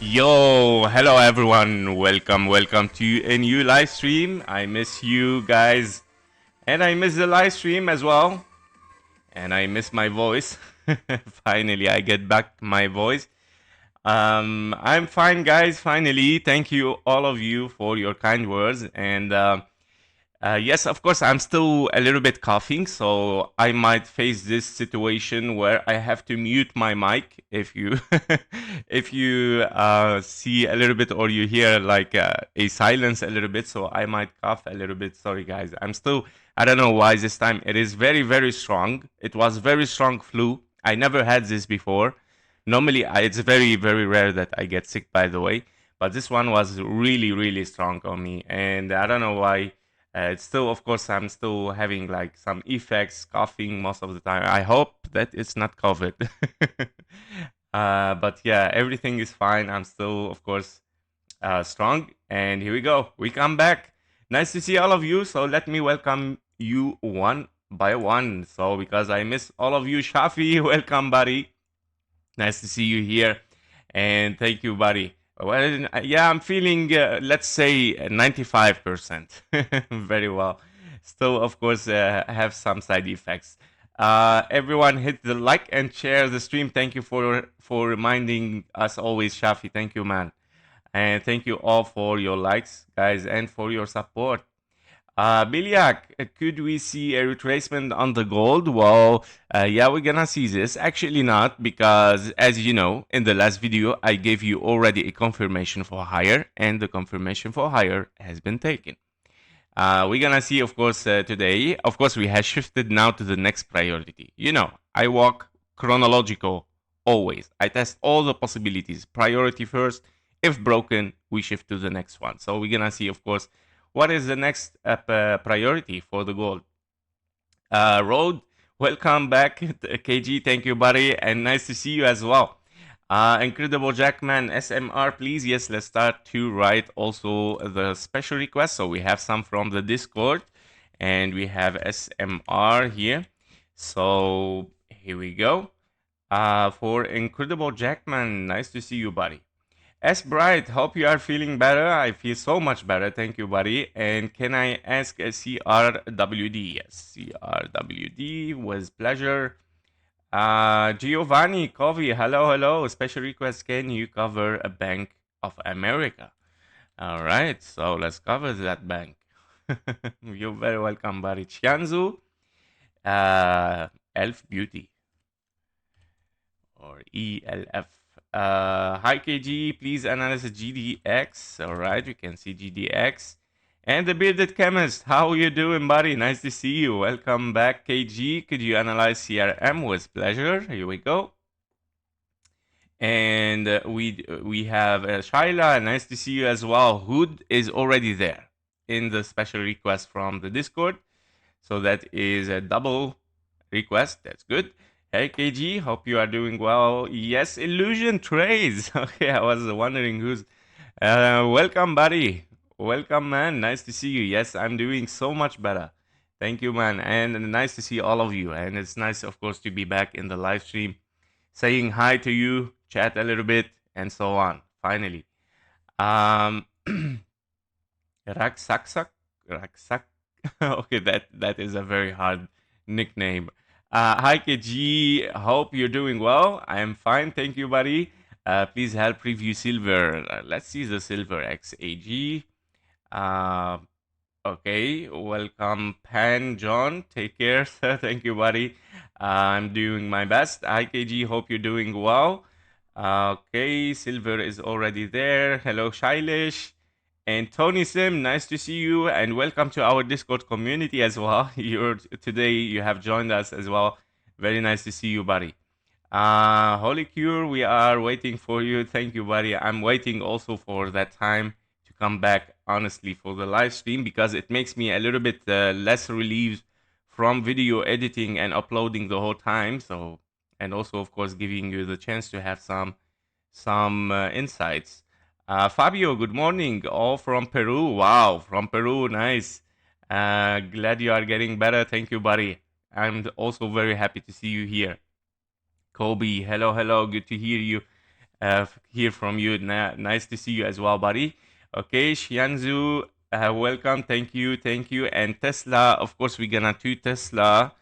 Yo, hello everyone. Welcome to a new live stream. I miss you guys, and I miss the live stream as well, and I miss my voice. Finally, I get back my voice. I'm fine, guys. Finally, thank you all of you for your kind words, and yes, of course, I'm still a little bit coughing, so I might face this situation where I have to mute my mic if you if you see a little bit or you hear like a silence a little bit, so I might cough a little bit. Sorry, guys. I don't know why this time it is very strong. It was very strong flu. I never had this before. Normally, it's very rare that I get sick, by the way, but this one was really strong on me, and I don't know why. It's still, of course, I'm still having like some effects, coughing most of the time. I hope that it's not COVID. But yeah, everything is fine. I'm still, of course, strong. And here we go. We come back. Nice to see all of you. So let me welcome you one by one. So because I miss all of you, Shafi, welcome, buddy. Nice to see you here. And thank you, buddy. Well, yeah, I'm feeling, let's say, 95%. Very well. Still, of course, have some side effects. Everyone hit the like and share the stream. Thank you for reminding us always, Shafi. Thank you, man. And thank you all for your likes, guys, and for your support. Biliak, could we see a retracement on the gold? Well, yeah, we're gonna see this. Actually, not, because as you know, in the last video, I gave you already a confirmation for higher, and the confirmation for higher has been taken. We're gonna see, of course, today. Of course, we have shifted now to the next priority. You know, I walk chronological always. I test all the possibilities. Priority first. If broken, we shift to the next one. So we're gonna see, of course, what is the next priority for the gold. Road, welcome back, KG. Thank you, buddy, and nice to see you as well. Incredible Jackman, SMR, please. Yes, let's start to write also the special request. So we have some from the Discord, and we have SMR here. So here we go. For Incredible Jackman, nice to see you, buddy. S. Bright, hope you are feeling better. I feel so much better. Thank you, buddy. And can I ask a CRWD? Yes, CRWD, with pleasure. Giovanni Covey, hello. Special request, can you cover a Bank of America? All right, so let's cover that bank. You're very welcome, buddy. Chianzu, Elf Beauty, or ELF. Hi KG, please analyze GDX. All right, we can see GDX. And the bearded chemist, how are you doing, buddy? Nice to see you. Welcome back, KG. Could you analyze CRM? With pleasure. Here we go. And we have Shaila. Nice to see you as well. Hood is already there in the special request from the Discord. So that is a double request. That's good. Hey KG, hope you are doing well. Yes, Illusion Trace. Okay, I was wondering who's. Welcome, buddy. Welcome, man. Nice to see you. Yes, I'm doing so much better. Thank you, man. And nice to see all of you. And it's nice, of course, to be back in the live stream, saying hi to you, chat a little bit, and so on. Finally. Raksak. Okay, that is a very hard nickname. Hi KG, hope you're doing well. I am fine, thank you, buddy. Please help preview silver. Let's see the silver XAG. Okay, welcome Pan John. Take care, sir. Thank you, buddy. I'm doing my best. Hi KG, hope you're doing well. Okay, silver is already there. Hello, Shailish. And Tony Sim, nice to see you, and welcome to our Discord community as well. Today you have joined us as well. Very nice to see you, buddy. Holy Cure, we are waiting for you. Thank you, buddy. I'm waiting also for that time to come back, honestly, for the live stream, because it makes me a little bit less relieved from video editing and uploading the whole time. So, and also, of course, giving you the chance to have some insights. Fabio, good morning. All from Peru. Wow, from Peru. Nice. Glad you are getting better. Thank you, buddy. I'm also very happy to see you here. Kobe, hello. Good to hear you. hear from you. Nice to see you as well, buddy. Okay, Xianzu, welcome. Thank you, thank you. And Tesla, of course, we're gonna do Tesla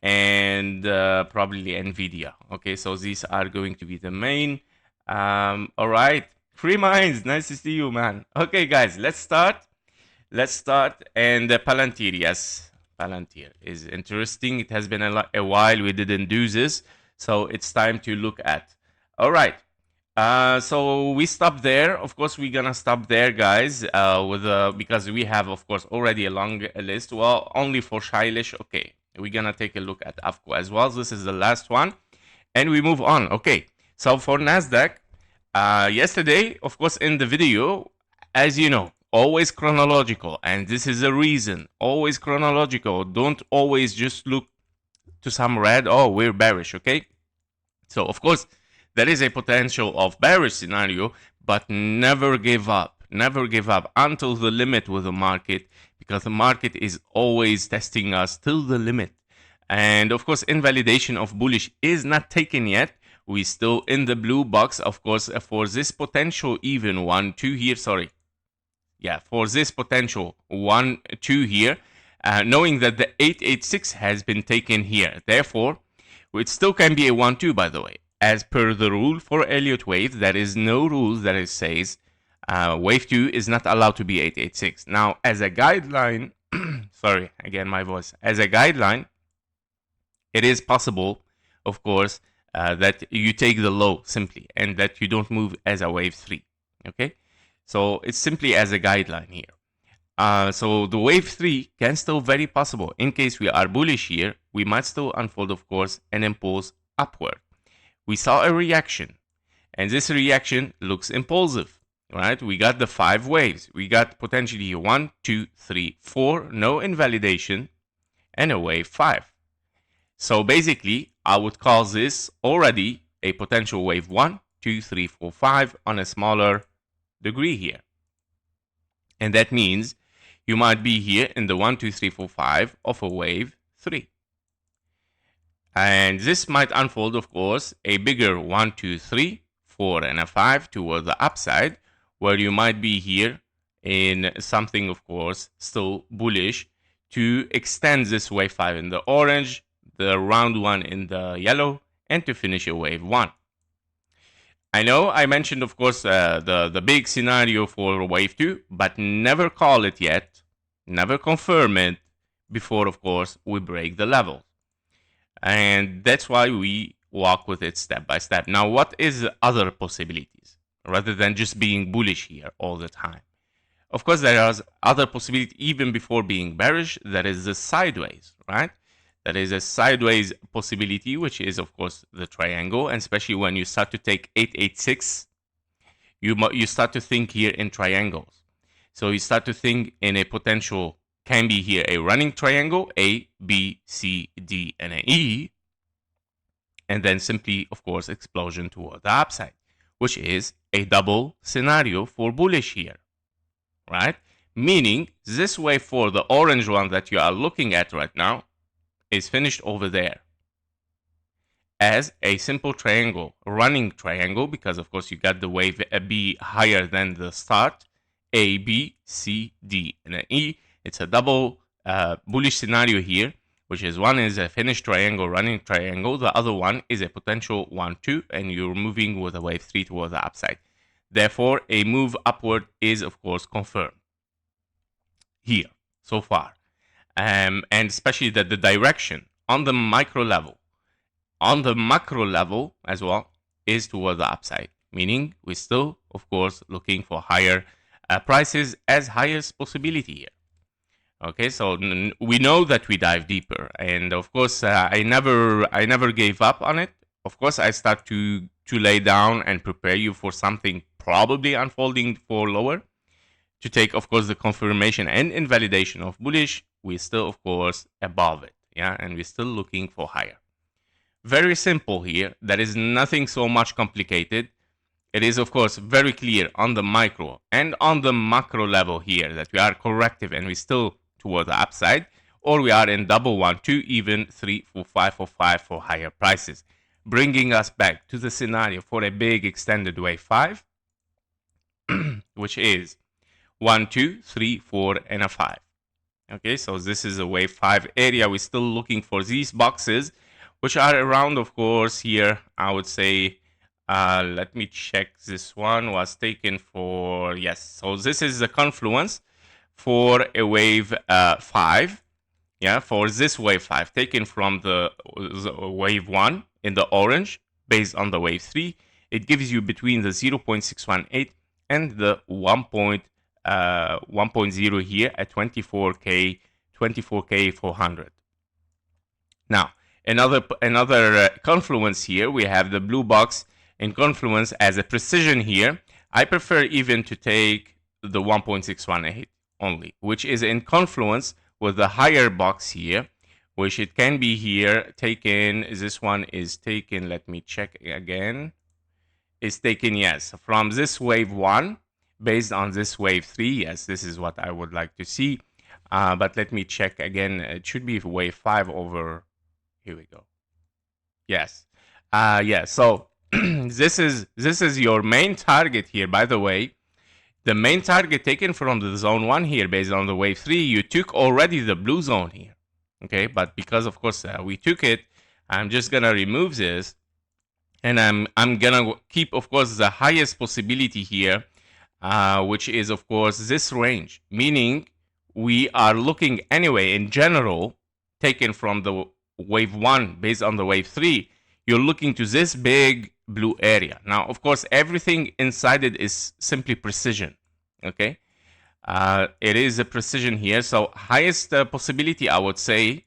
and probably Nvidia. Okay, so these are going to be the main. All right, Free Minds, nice to see you, man. Okay, guys, let's start. Let's start. And Palantir, yes, Palantir is interesting. It has been a while we didn't do this, so it's time to look at. All right. So we stop there. Of course, we're gonna stop there, guys. Because we have, of course, already a long list. Well, only for Shailish. Okay, we're gonna take a look at AVGO as well. This is the last one, and we move on. Okay. So for Nasdaq, yesterday, of course, in the video, as you know, always chronological, and this is the reason. Always chronological. Don't always just look to some red. Oh, we're bearish. Okay. So of course there is a potential of bearish scenario, but never give up. Never give up until the limit with the market, because the market is always testing us till the limit. And of course, invalidation of bullish is not taken yet. We still in the blue box, of course, for this potential even 1-2 here. Sorry. Yeah, for this potential 1-2 here, knowing that the 886 has been taken here. Therefore, it still can be a 1-2, by the way. As per the rule for Elliott wave, there is no rule that it says wave 2 is not allowed to be 886. Now, as a guideline, sorry, again my voice. As a guideline, it is possible, of course, that you take the low simply and that you don't move as a wave 3. Okay? So it's simply as a guideline here. So the wave 3 can still very possible. In case we are bullish here, we might still unfold, of course, an impulse upward. We saw a reaction, and this reaction looks impulsive, right? We got the 5 waves. We got potentially 1, 2, 3, 4, no invalidation, and a wave 5. So basically, I would call this already a potential wave 1, 2, 3, 4, 5 on a smaller degree here. And that means you might be here in the 1, 2, 3, 4, 5 of a wave 3. And this might unfold, of course, a bigger 1, 2, 3, 4, and a 5 toward the upside, where you might be here in something, of course, still bullish to extend this wave 5 in the orange, the round 1 in the yellow, and to finish a wave 1. I know I mentioned, of course, the big scenario for wave 2, but never call it yet, never confirm it before, of course, we break the levels. And that's why we walk with it step by step. Now, what is the other possibilities rather than just being bullish here all the time? Of course, there are other possibilities even before being bearish. There is the sideways, right? There is a sideways possibility, which is, of course, the triangle. And especially when you start to take 886, you start to think here in triangles. So you start to think in a potential, can be here a running triangle, A, B, C, D, and an E. And then simply, of course, explosion toward the upside, which is a double scenario for bullish here, right? Meaning this wave for the orange one that you are looking at right now is finished over there as a simple triangle, running triangle, because of course you got the wave B higher than the start, A, B, C, D, and an E. It's a double bullish scenario here, which is one is a finished triangle, running triangle. The other one is a potential 1-2, and you're moving with a wave 3 towards the upside. Therefore, a move upward is, of course, confirmed here so far. And especially that the direction on the micro level, on the macro level as well, is toward the upside. Meaning, we're still, of course, looking for higher prices as highest possibility here. Okay, so we know that we dive deeper, and of course, I never gave up on it. Of course, I start to lay down and prepare you for something probably unfolding for lower. To take, of course, the confirmation and invalidation of bullish, we're still, of course, above it, yeah, and we're still looking for higher. Very simple here. There is nothing so much complicated. It is, of course, very clear on the micro and on the macro level here that we are corrective and we still toward the upside, or we are in double 1, 2, even 3, 4, 5 for higher prices. bringing us back to the scenario for a big extended wave 5, which is 1, 2, 3, 4, and a 5. Okay, so this is a wave 5 area. We're still looking for these boxes, which are around, of course, here. I would say, let me check. This one was taken for, yes. So this is the confluence for a wave 5. Yeah, for this wave 5, taken from the wave 1 in the orange, based on the wave 3. It gives you between the 0.618 and the 1.0 here at 24K 400. Now, another confluence here, we have the blue box in confluence as a precision here. I prefer even to take the 1.618 only, which is in confluence with the higher box here, which it can be here taken. This one is taken, let me check again, is taken, yes, from this wave 1 based on this wave 3. Yes, this is what I would like to see, but let me check again. It should be wave 5 over, here we go. Yes, yeah, so this is your main target here. By the way, the main target taken from the zone 1 here based on the wave 3, you took already the blue zone here. Okay, but because of course we took it, I'm just gonna remove this, and I'm gonna keep, of course, the highest possibility here, which is, of course, this range, meaning we are looking anyway in general, taken from the wave 1 based on the wave 3, you're looking to this big blue area. Now, of course, everything inside it is simply precision. Okay, it is a precision here. So highest possibility, I would say,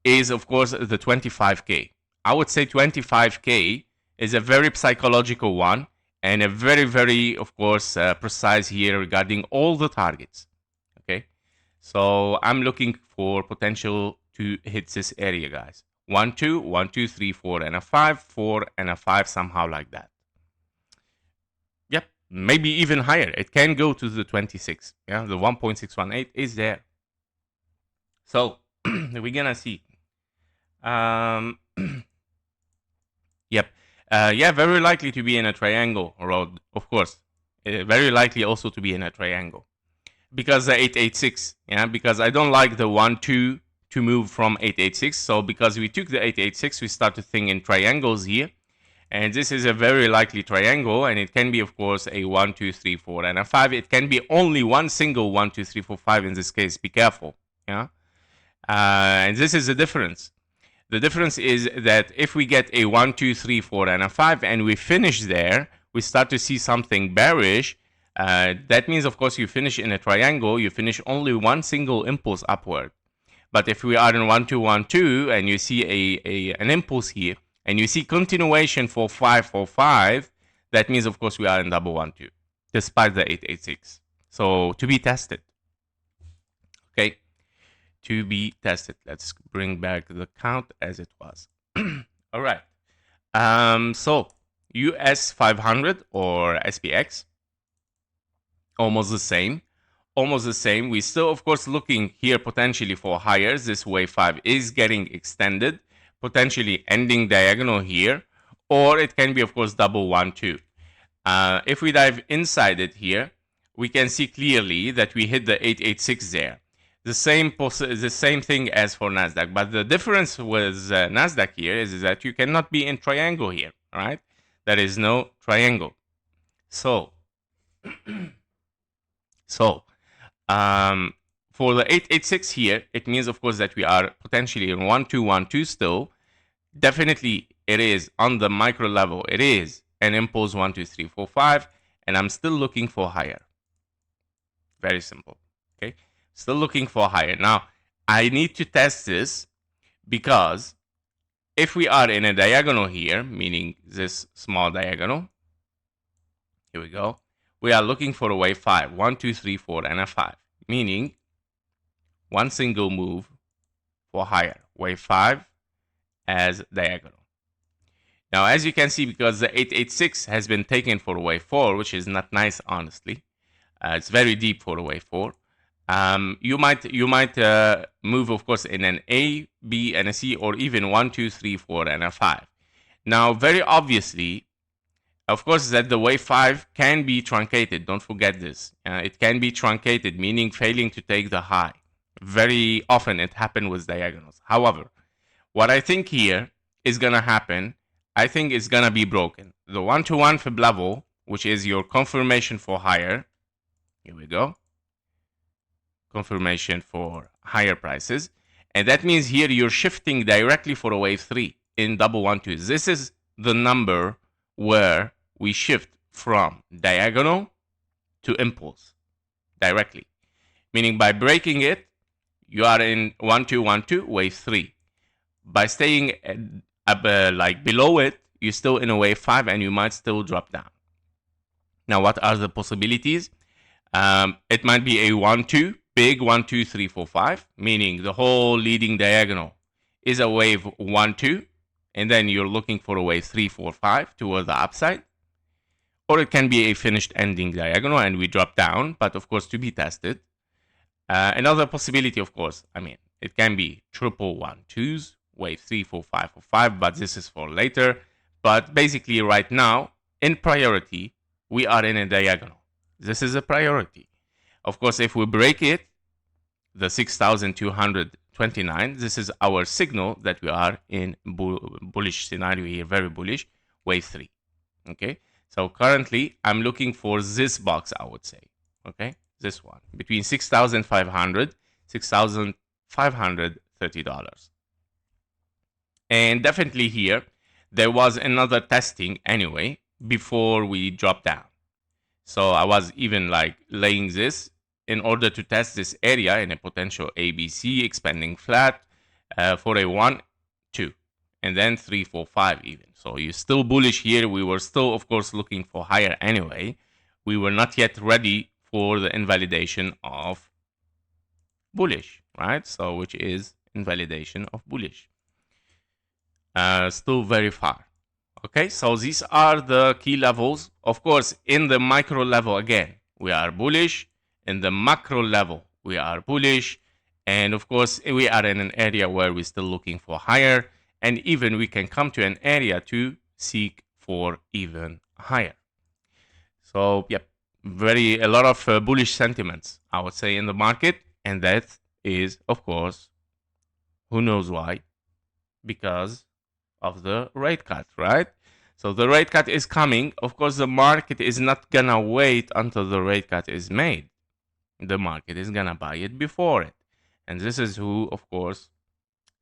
is, of course, the 25K. I would say 25K is a very psychological one, and a very, very, of course, precise here regarding all the targets. Okay, so I'm looking for potential to hit this area, guys. 1, 2, 1, 2, 3, 4, and a 5, 4, and a 5, somehow like that. Yep, maybe even higher. It can go to the 26. Yeah, the 1.618 is there. So we're gonna see. Yep. Yeah, very likely to be in a triangle road, of course. Very likely also to be in a triangle. Because the 886, yeah, because I don't like the 1, 2 to move from 886. So because we took the 886, we start to think in triangles here. And this is a very likely triangle, and it can be, of course, a 1, 2, 3, 4, and a 5. It can be only one single 1, 2, 3, 4, 5 in this case. Be careful, yeah. And this is the difference. The difference is that if we get a 1, 2, 3, 4, and a 5, and we finish there, we start to see something bearish. That means, of course, you finish in a triangle, you finish only one single impulse upward. But if we are in 1, 2, 1, 2, and you see an impulse here, and you see continuation for 5, 4, 5, that means, of course, we are in double 1, 2, despite the 886. So to be tested. Okay, to be tested. Let's bring back the count as it was. All right. So US 500 or SPX, almost the same. Almost the same. We're still, of course, looking here potentially for higher. This wave 5 is getting extended, potentially ending diagonal here, or it can be, of course, double 1, 2. If we dive inside it here, we can see clearly that we hit the 886 there. The same thing as for NASDAQ, but the difference with NASDAQ here is that you cannot be in triangle here, right? There is no triangle. So, for the 886 here, it means, of course, that we are potentially in 1, 2, 1, 2 still. Definitely, it is on the micro level. It is an impulse 1, 2, 3, 4, 5, and I'm still looking for higher. Very simple. Okay, still looking for higher. Now, I need to test this because if we are in a diagonal here, meaning this small diagonal, here we go. We are looking for a wave 5, 1, 2, 3, 4, and a 5, meaning one single move for higher, wave 5 as diagonal. Now, as you can see, because the 886 has been taken for a wave 4, which is not nice, honestly. It's very deep for a wave 4. You might move, of course, in an A, B, and a C, or even 1, 2, 3, 4, and a 5. Now, very obviously, of course, that the wave 5 can be truncated. Don't forget this. It can be truncated, meaning failing to take the high. Very often it happens with diagonals. However, what I think here is going to happen, I think it's going to be broken. The 1-to-1 fib level, which is your confirmation for higher. Here we go. Confirmation for higher prices. And that means here you're shifting directly for a wave 3 in 112. This is the number where we shift from diagonal to impulse directly. Meaning by breaking it, you are in 1212, wave 3. By staying like below it, you're still in a wave 5 and you might still drop down. Now, what are the possibilities? It might be a 1-2, big 1, 2, 3, 4, 5, meaning the whole leading diagonal is a wave 1-2, and then you're looking for a wave 3, 4, 5 toward the upside. Or it can be a finished ending diagonal and we drop down, but of course to be tested. Another possibility, of course, it can be triple 1-2s, wave 3, 4, 5, 4, 5, but this is for later. But basically right now, in priority, we are in a diagonal. This is a priority. Of course, if we break it, the 6,229, this is our signal that we are in bullish scenario here, very bullish, wave 3. Okay, so currently I'm looking for this box, I would say. Okay, this one between $6,500, $6,530. And definitely here, there was another testing anyway before we dropped down. So I was even like laying this in order to test this area in a potential ABC expanding flat for a 1, 2, and then 3, 4, 5 even. So you're still bullish here. We were still, of course, looking for higher anyway. We were not yet ready for the invalidation of bullish, right? So which is invalidation of bullish. Still very far. Okay, so these are the key levels. Of course, in the micro level, again, we are bullish. In the macro level, we are bullish. And of course, we are in an area where we're still looking for higher. And even we can come to an area to seek for even higher. So, yep, a lot of bullish sentiments, I would say, in the market. And that is, of course, who knows why? Because of the rate cut, right? So the rate cut is coming. Of course, the market is not gonna wait until the rate cut is made. The market is gonna buy it before it. And this is who, of course,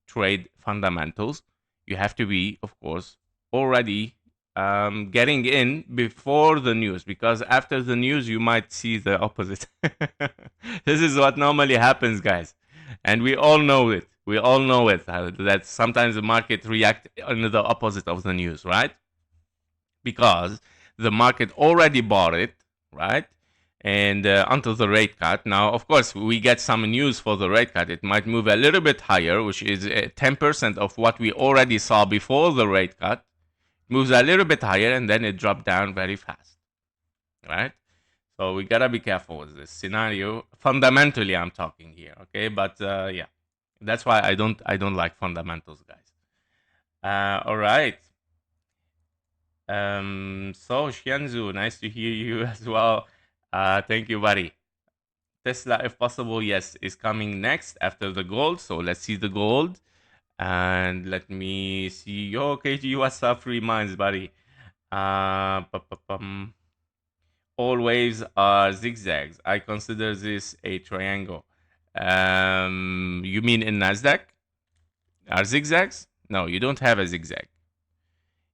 trade fundamentals. You have to be, of course, already getting in before the news, because after the news, you might see the opposite. This is what normally happens, guys. And we all know it. We all know it, that sometimes the market reacts in the opposite of the news, right? Because the market already bought it, right? And until the rate cut. Now, of course, we get some news for the rate cut. It might move a little bit higher, which is 10% of what we already saw before the rate cut. Moves a little bit higher, and then it dropped down very fast, right? So we gotta be careful with this scenario. Fundamentally, I'm talking here, okay? But yeah. That's why I don't like fundamentals, guys. All right. So Xianzu, nice to hear you as well. Thank you, buddy. Tesla, if possible, yes, is coming next after the gold. So let's see the gold. And let me see. Yo, KG, what's up? Free minds, buddy. All waves are zigzags. I consider this a triangle. You mean in NASDAQ? Are zigzags? No, you don't have a zigzag.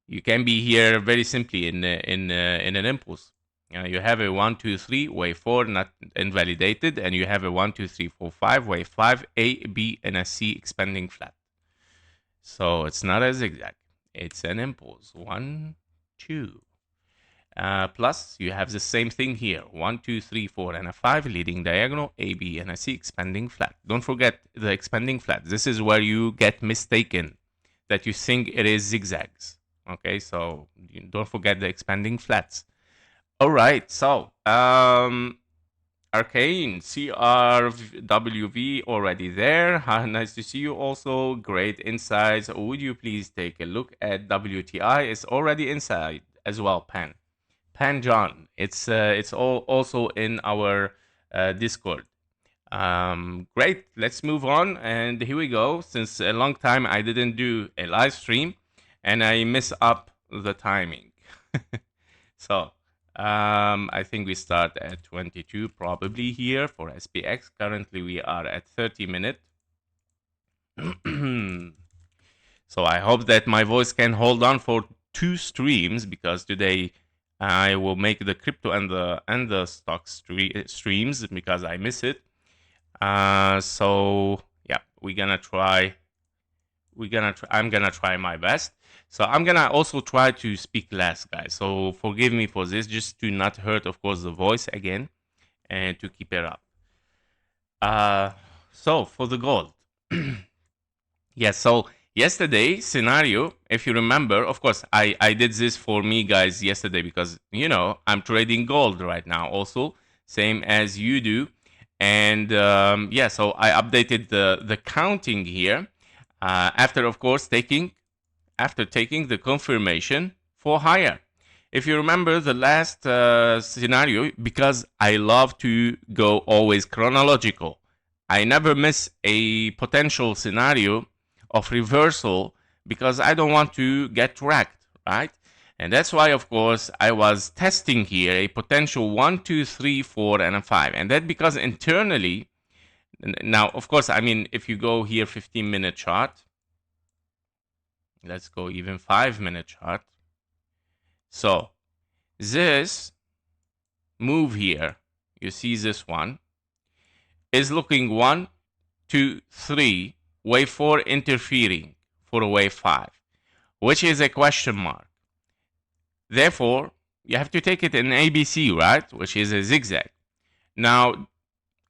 You can be here very simply in an impulse. You have a 1, 2, 3, wave 4 not invalidated, and you have a 1, 2, 3, 4, 5, wave 5, A, B, and a C expanding flat. So it's not a zigzag. It's an impulse. 1, 2. Plus, you have the same thing here. 1, 2, 3, 4, and a 5 leading diagonal, A, B, and a C expanding flat. Don't forget the expanding flat. This is where you get mistaken, that you think it is zigzags. Okay, so don't forget the expanding flats. All right, so Arcane, CRWV already there. Nice to see you also. Great insights. Would you please take a look at WTI? It's already inside as well, Pan John. It's all also in our Discord. Great. Let's move on. And here we go. Since a long time I didn't do a live stream, and I miss up the timing. So I think we start at 22 probably here for SPX. Currently we are at 30 minutes. So I hope that my voice can hold on for 2 streams, because today I will make the crypto and the stock streams because I miss it. So yeah, I'm gonna try my best. So I'm gonna also try to speak less, guys. So forgive me for this, just to not hurt, of course, the voice again, and to keep it up. So for the gold, yes. So yesterday scenario, if you remember, of course, I did this for me, guys, yesterday, because I'm trading gold right now, also same as you do, and yeah. So I updated the counting here after, of course, taking the confirmation for higher. If you remember the last scenario, because I love to go always chronological, I never miss a potential scenario of reversal, because I don't want to get wrecked, right? And that's why, of course, I was testing here a potential 1, 2, 3, 4, and a 5. And that because internally, now, of course, I mean, if you go here 15-minute chart, let's go even 5-minute chart. So this move here, you see this one, is looking 1, 2, 3, wave 4 interfering for a wave 5, which is a question mark. Therefore, you have to take it in ABC, right? Which is a zigzag. Now,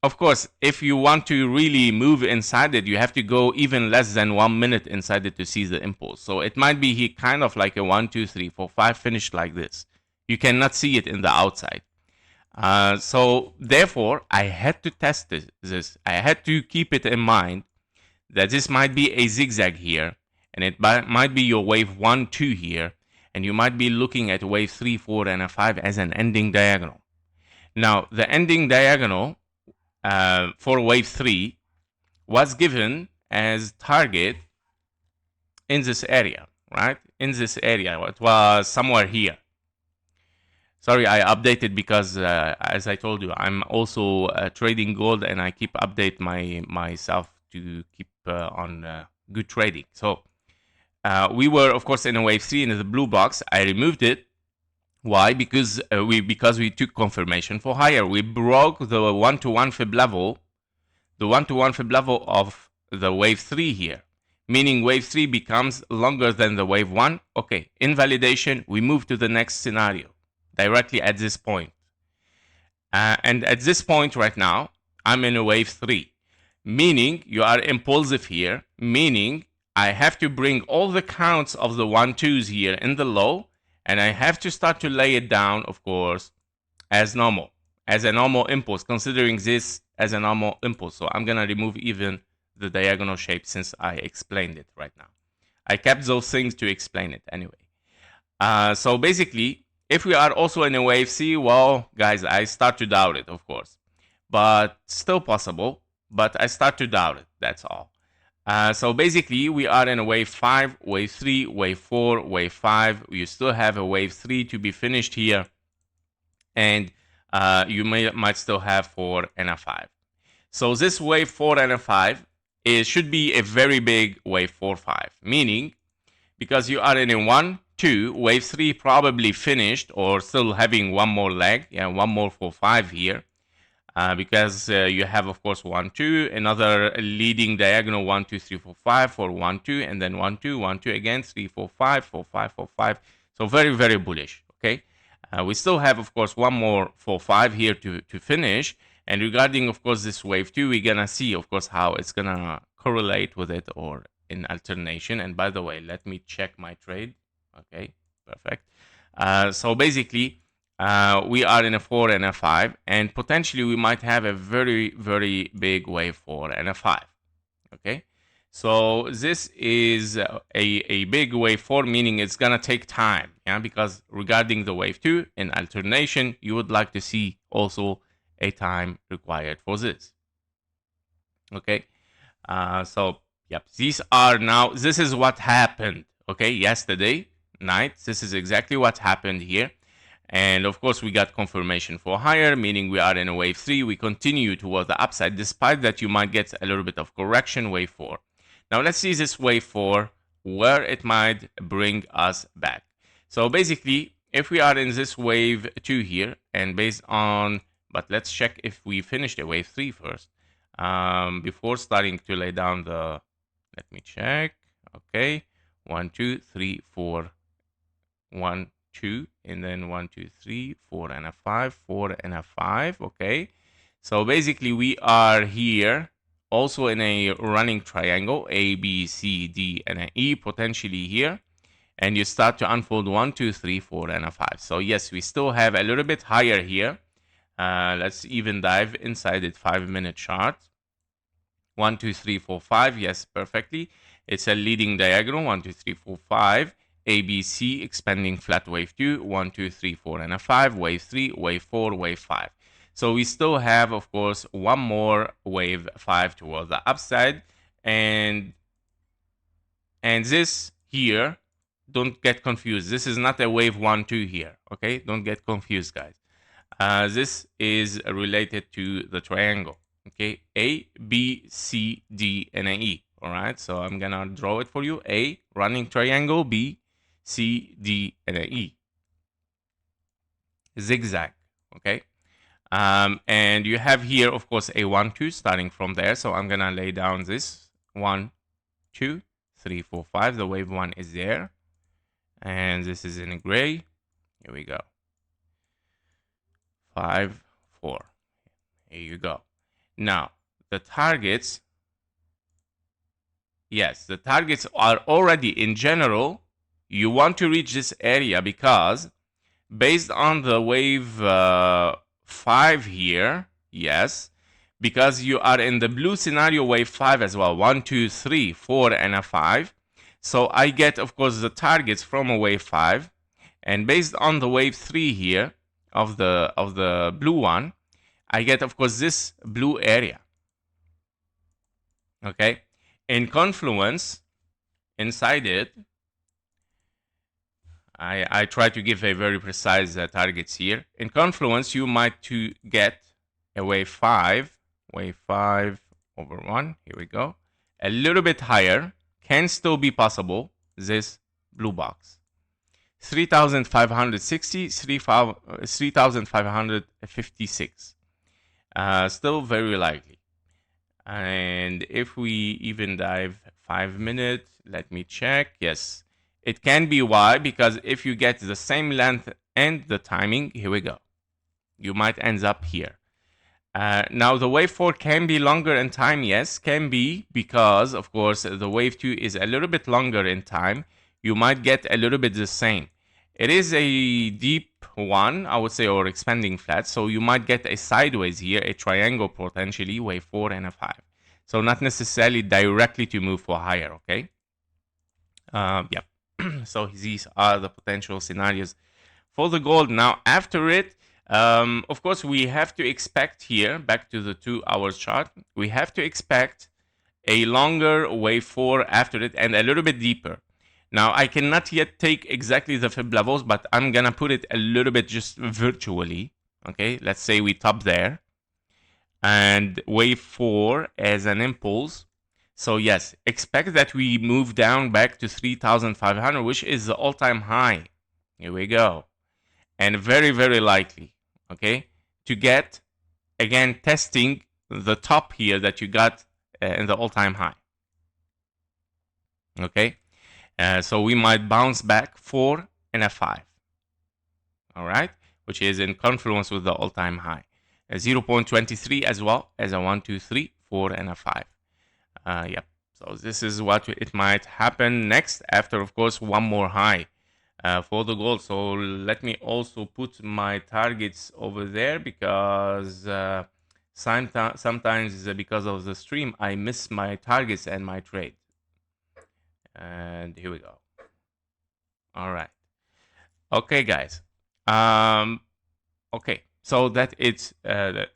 of course, if you want to really move inside it, you have to go even less than 1 minute inside it to see the impulse. So it might be here kind of like a 1, 2, 3, 4, 5 finish like this. You cannot see it in the outside. So therefore, I had to test this. I had to keep it in mind that this might be a zigzag here, and it might be your wave 1, 2 here, and you might be looking at wave 3, 4, and a 5 as an ending diagonal. Now, the ending diagonal for wave 3 was given as target in this area, right? In this area, it was somewhere here. Sorry, I updated because, as I told you, I'm also trading gold, and I keep update myself to keep on good trading. So we were, of course, in a wave 3 in the blue box. I removed it. Why? Because we took confirmation for higher. We broke the 1-to-1 fib level, the 1-to-1 fib level of the wave 3 here, meaning wave 3 becomes longer than the wave 1. Okay, invalidation, we move to the next scenario directly at this point. And at this point right now, I'm in a wave 3, meaning you are impulsive here, meaning I have to bring all the counts of the 1-2s here in the low, and I have to start to lay it down, of course, as normal, as a normal impulse, considering this as a normal impulse. So I'm going to remove even the diagonal shape, since I explained it right now. I kept those things to explain it anyway. So basically, if we are also in a wave C, well, guys, I start to doubt it, of course. But still possible, but I start to doubt it, that's all. So basically, we are in a wave 5, wave 3, wave 4, wave 5. You still have a wave 3 to be finished here. And you might still have 4 and a 5. So this wave 4 and a 5 should be a very big wave 4-5. Meaning, because you are in a 1, 2, wave 3 probably finished, or still having one more leg, one more 4-5 here. Because you have, of course, 1, 2, another leading diagonal 1, 2, 3, 4, 5 for 1, 2, and then 1, 2, 1, 2 again, 3, 4, 5, 4, 5, 4, 5. So very, very bullish. Okay, we still have, of course, one more 4, 5 here to finish. And regarding, of course, this wave 2, we're gonna see, of course, how it's gonna correlate with it or in alternation. And by the way, let me check my trade. Okay, perfect. So basically, we are in a 4 and a 5, and potentially we might have a very, very big wave 4 and a 5. Okay, so this is a big wave 4, meaning it's gonna take time, yeah, because regarding the wave 2 in alternation, you would like to see also a time required for this. Okay, so yep, these are now, this is what happened, okay, yesterday night. This is exactly what happened here. And of course, we got confirmation for higher, meaning we are in a wave 3. We continue toward the upside, despite that you might get a little bit of correction, wave 4. Now let's see this wave 4, where it might bring us back. So basically, if we are in this wave 2 here, and based on, but let's check if we finished a wave 3 first, before starting to lay down the, let me check, okay, 1, 2, 3, 4, 1, 2, and then 1, 2, 3, 4 and a 5, 4 and a 5. Okay, so basically we are here also in a running triangle, A, B, C, D, and an E potentially here, and you start to unfold 1, 2, 3, 4 and a 5. So yes, we still have a little bit higher here. Let's even dive inside it 5-minute chart. 1, 2, 3, 4, 5. Yes, perfectly. It's a leading diagram. 1, 2, 3, 4, 5. ABC expanding flat wave 2, 1, 2, 3, 4 and a 5, wave 3, wave 4, wave 5. So we still have, of course, one more wave 5 towards the upside, and this here, don't get confused. This is not a wave 1, 2 here. Okay, don't get confused, guys. This is related to the triangle. Okay, A, B, C, D, and an E. All right, so I'm gonna draw it for you. A, running triangle. B, C, D, and an E. Zigzag, okay? And you have here, of course, a 1, 2 starting from there. So I'm gonna lay down this 1, 2, 3, 4, 5. The wave 1 is there. And this is in gray. Here we go. 5, 4. Here you go. Now, the targets, yes, the targets are already in general. You want to reach this area because based on the wave 5 here, yes, because you are in the blue scenario, wave 5 as well, 1, 2, 3, 4, and a 5. So I get, of course, the targets from a wave 5, and based on the wave 3 here of the blue one, I get, of course, this blue area. Okay, in confluence, inside it, I try to give a very precise targets here. In confluence, you might to get a wave 5 over 1. Here we go. A little bit higher, can still be possible. This blue box, 3,560, 3,556. Still very likely. And if we even dive 5 minutes, let me check. Yes, it can be. Why? Because if you get the same length and the timing, here we go, you might end up here. Now the wave 4 can be longer in time. Yes, can be, because of course the wave 2 is a little bit longer in time. You might get a little bit the same. It is a deep one, I would say, or expanding flat. So you might get a sideways here, a triangle potentially, wave 4 and a 5. So not necessarily directly to move for higher, okay? Yep. So these are the potential scenarios for the gold. Now, after it, of course, we have to expect here, back to the 2-hour chart, we have to expect a longer wave 4 after it and a little bit deeper. Now, I cannot yet take exactly the fib levels, but I'm gonna put it a little bit just virtually. Okay, let's say we top there and wave 4 as an impulse. So yes, expect that we move down back to 3,500, which is the all-time high. Here we go. And very, very likely, okay, to get, again, testing the top here that you got in the all-time high. Okay, so we might bounce back 4 and a 5. All right, which is in confluence with the all-time high. 0.23 as well as a 1, 2, 3, 4, and a 5. Yep. So this is what it might happen next after, of course, one more high. for the gold. So let me also put my targets over there, because sometimes because of the stream I miss my targets and my trade. And here we go. All right. Okay, guys. Okay, so that it's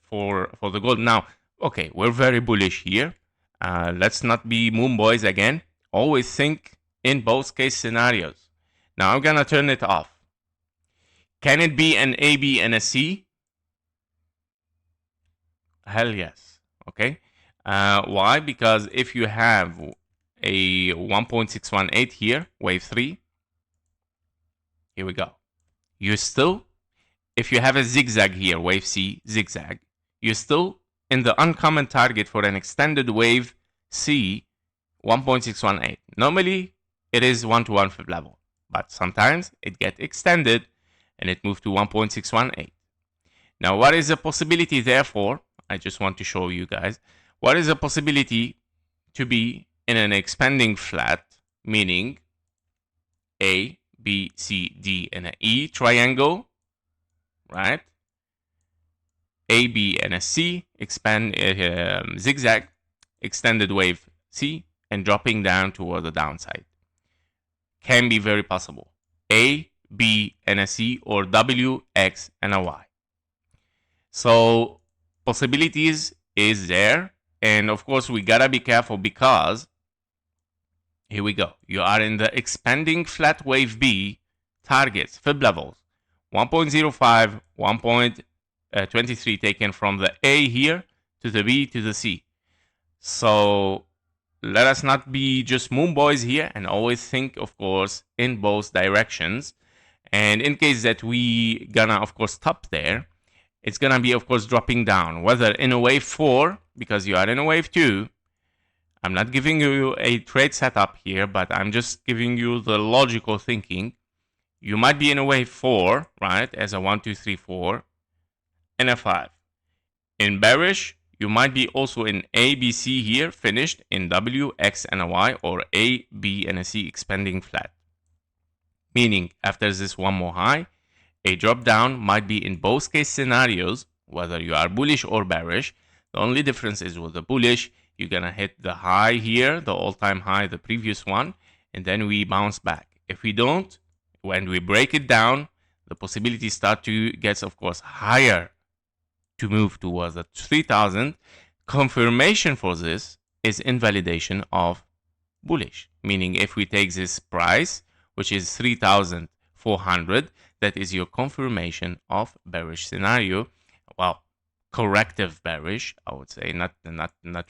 for the gold. Now, okay, we're very bullish here. Let's not be moon boys again. Always think in both case scenarios. Now I'm gonna turn it off. Can it be an A, B, and a C? Hell yes. Okay. Why? Because if you have a 1.618 here, wave 3, here we go. You still, if you have a zigzag here, wave C, zigzag, you're still in the uncommon target for an extended wave C, 1.618. Normally, it is 1-to-1 flip level, but sometimes it gets extended and it moved to 1.618. Now, what is the possibility, therefore? I just want to show you guys. What is the possibility to be in an expanding flat, meaning A, B, C, D, and an E triangle, right? A, B, and a C, expand zigzag, extended wave C, and dropping down toward the downside. Can be very possible. A, B, and a C, or W, X, and a Y. So possibilities is there, and of course we gotta be careful, because here we go. You are in the expanding flat wave B targets, fib levels, 1.05, 1.23 taken from the A here to the B to the C. So let us not be just moon boys here, and always think, of course, in both directions. And in case that we gonna, of course, stop there, it's gonna be, of course, dropping down, whether in a wave 4, because you are in a wave 2. I'm not giving you a trade setup here, but I'm just giving you the logical thinking. You might be in a wave 4, right, as a 1, 2, 3, 4, and a 5. In bearish, you might be also in A, B, C here, finished in W, X, and a Y, or A, B, and a C expanding flat. Meaning, after this one more high, a drop down might be in both case scenarios, whether you are bullish or bearish. The only difference is with the bullish, you're gonna hit the high here, the all-time high, the previous one, and then we bounce back. If we don't, when we break it down, the possibilities start to get, of course, higher to move towards the 3000. Confirmation for this is invalidation of bullish, meaning if we take this price, which is 3,400, that is your confirmation of bearish scenario. Well, corrective bearish, I would say, not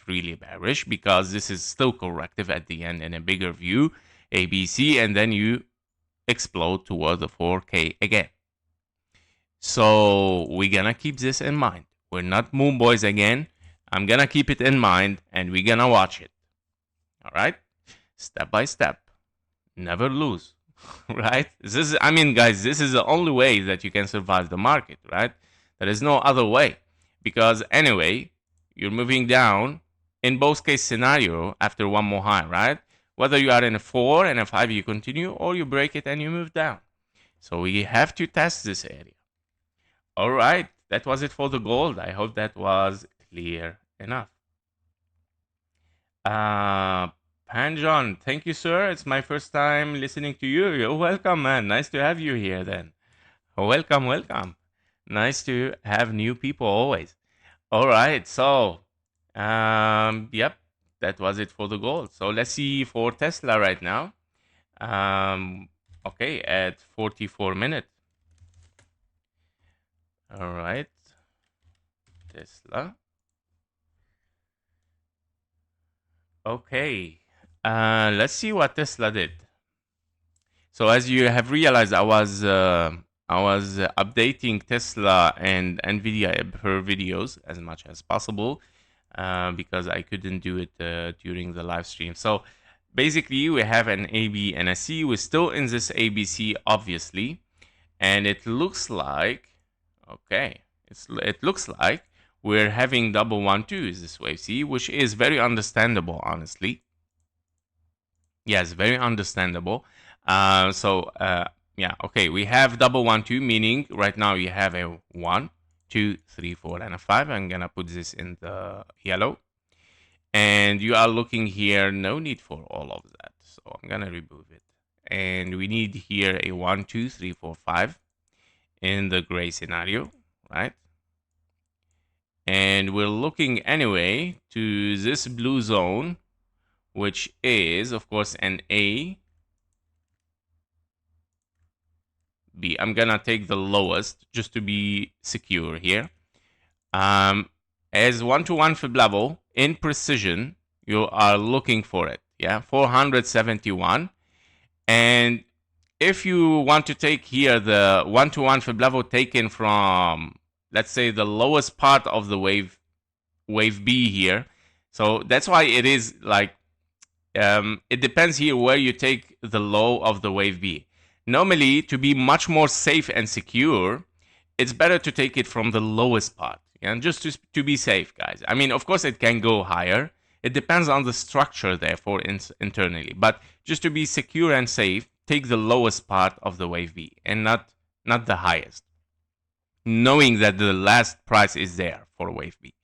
really bearish, because this is still corrective at the end in a bigger view, ABC, and then you explode toward the 4K again. So we're gonna keep this in mind. We're not moon boys again. I'm gonna keep it in mind, and we're gonna watch it. All right, step by step, never lose. Right? This is, I mean, guys, this is the only way that you can survive the market, right? There is no other way, because anyway, you're moving down in both case scenario after one more high, right? Whether you are in a 4 and a 5, you continue, or you break it and you move down. So we have to test this area. All right, that was it for the gold. I hope that was clear enough. Panjon, thank you, sir. It's my first time listening to you. You're welcome, man. Nice to have you here then. Welcome, welcome. Nice to have new people always. All right, so, yep, that was it for the gold. So let's see for Tesla right now. Okay, at 44 minutes. All right, Tesla. Okay, let's see what Tesla did. So as you have realized, I was updating Tesla and Nvidia per videos as much as possible, because I couldn't do it during the live stream. So basically, we have an AB and a C. We're still in this ABC, obviously, and it looks like, okay, it looks like we're having double 1-2 is this wave C, which is very understandable, honestly. Yes, very understandable. So Yeah, okay, we have double 1 2, meaning right now you have a 1 2 3 4 and a 5. I'm gonna put this in the yellow, and you are looking here, no need for all of that, so I'm gonna remove it. And we need here a 1 2 3 4 5 in the gray scenario, right? And we're looking anyway to this blue zone, which is of course an A, B. I'm gonna take the lowest just to be secure here. As 1-to-1 fib level in precision, you are looking for it, yeah, 471. And if you want to take here the 1-to-1 fib level taken from, let's say, the lowest part of the wave B here, so that's why it is like, it depends here where you take the low of the wave B. Normally, to be much more safe and secure, it's better to take it from the lowest part, and just to be safe, guys. I mean, of course, it can go higher. It depends on the structure, therefore, internally. But just to be secure and safe, take the lowest part of the wave B and not the highest, knowing that the last price is there for wave B.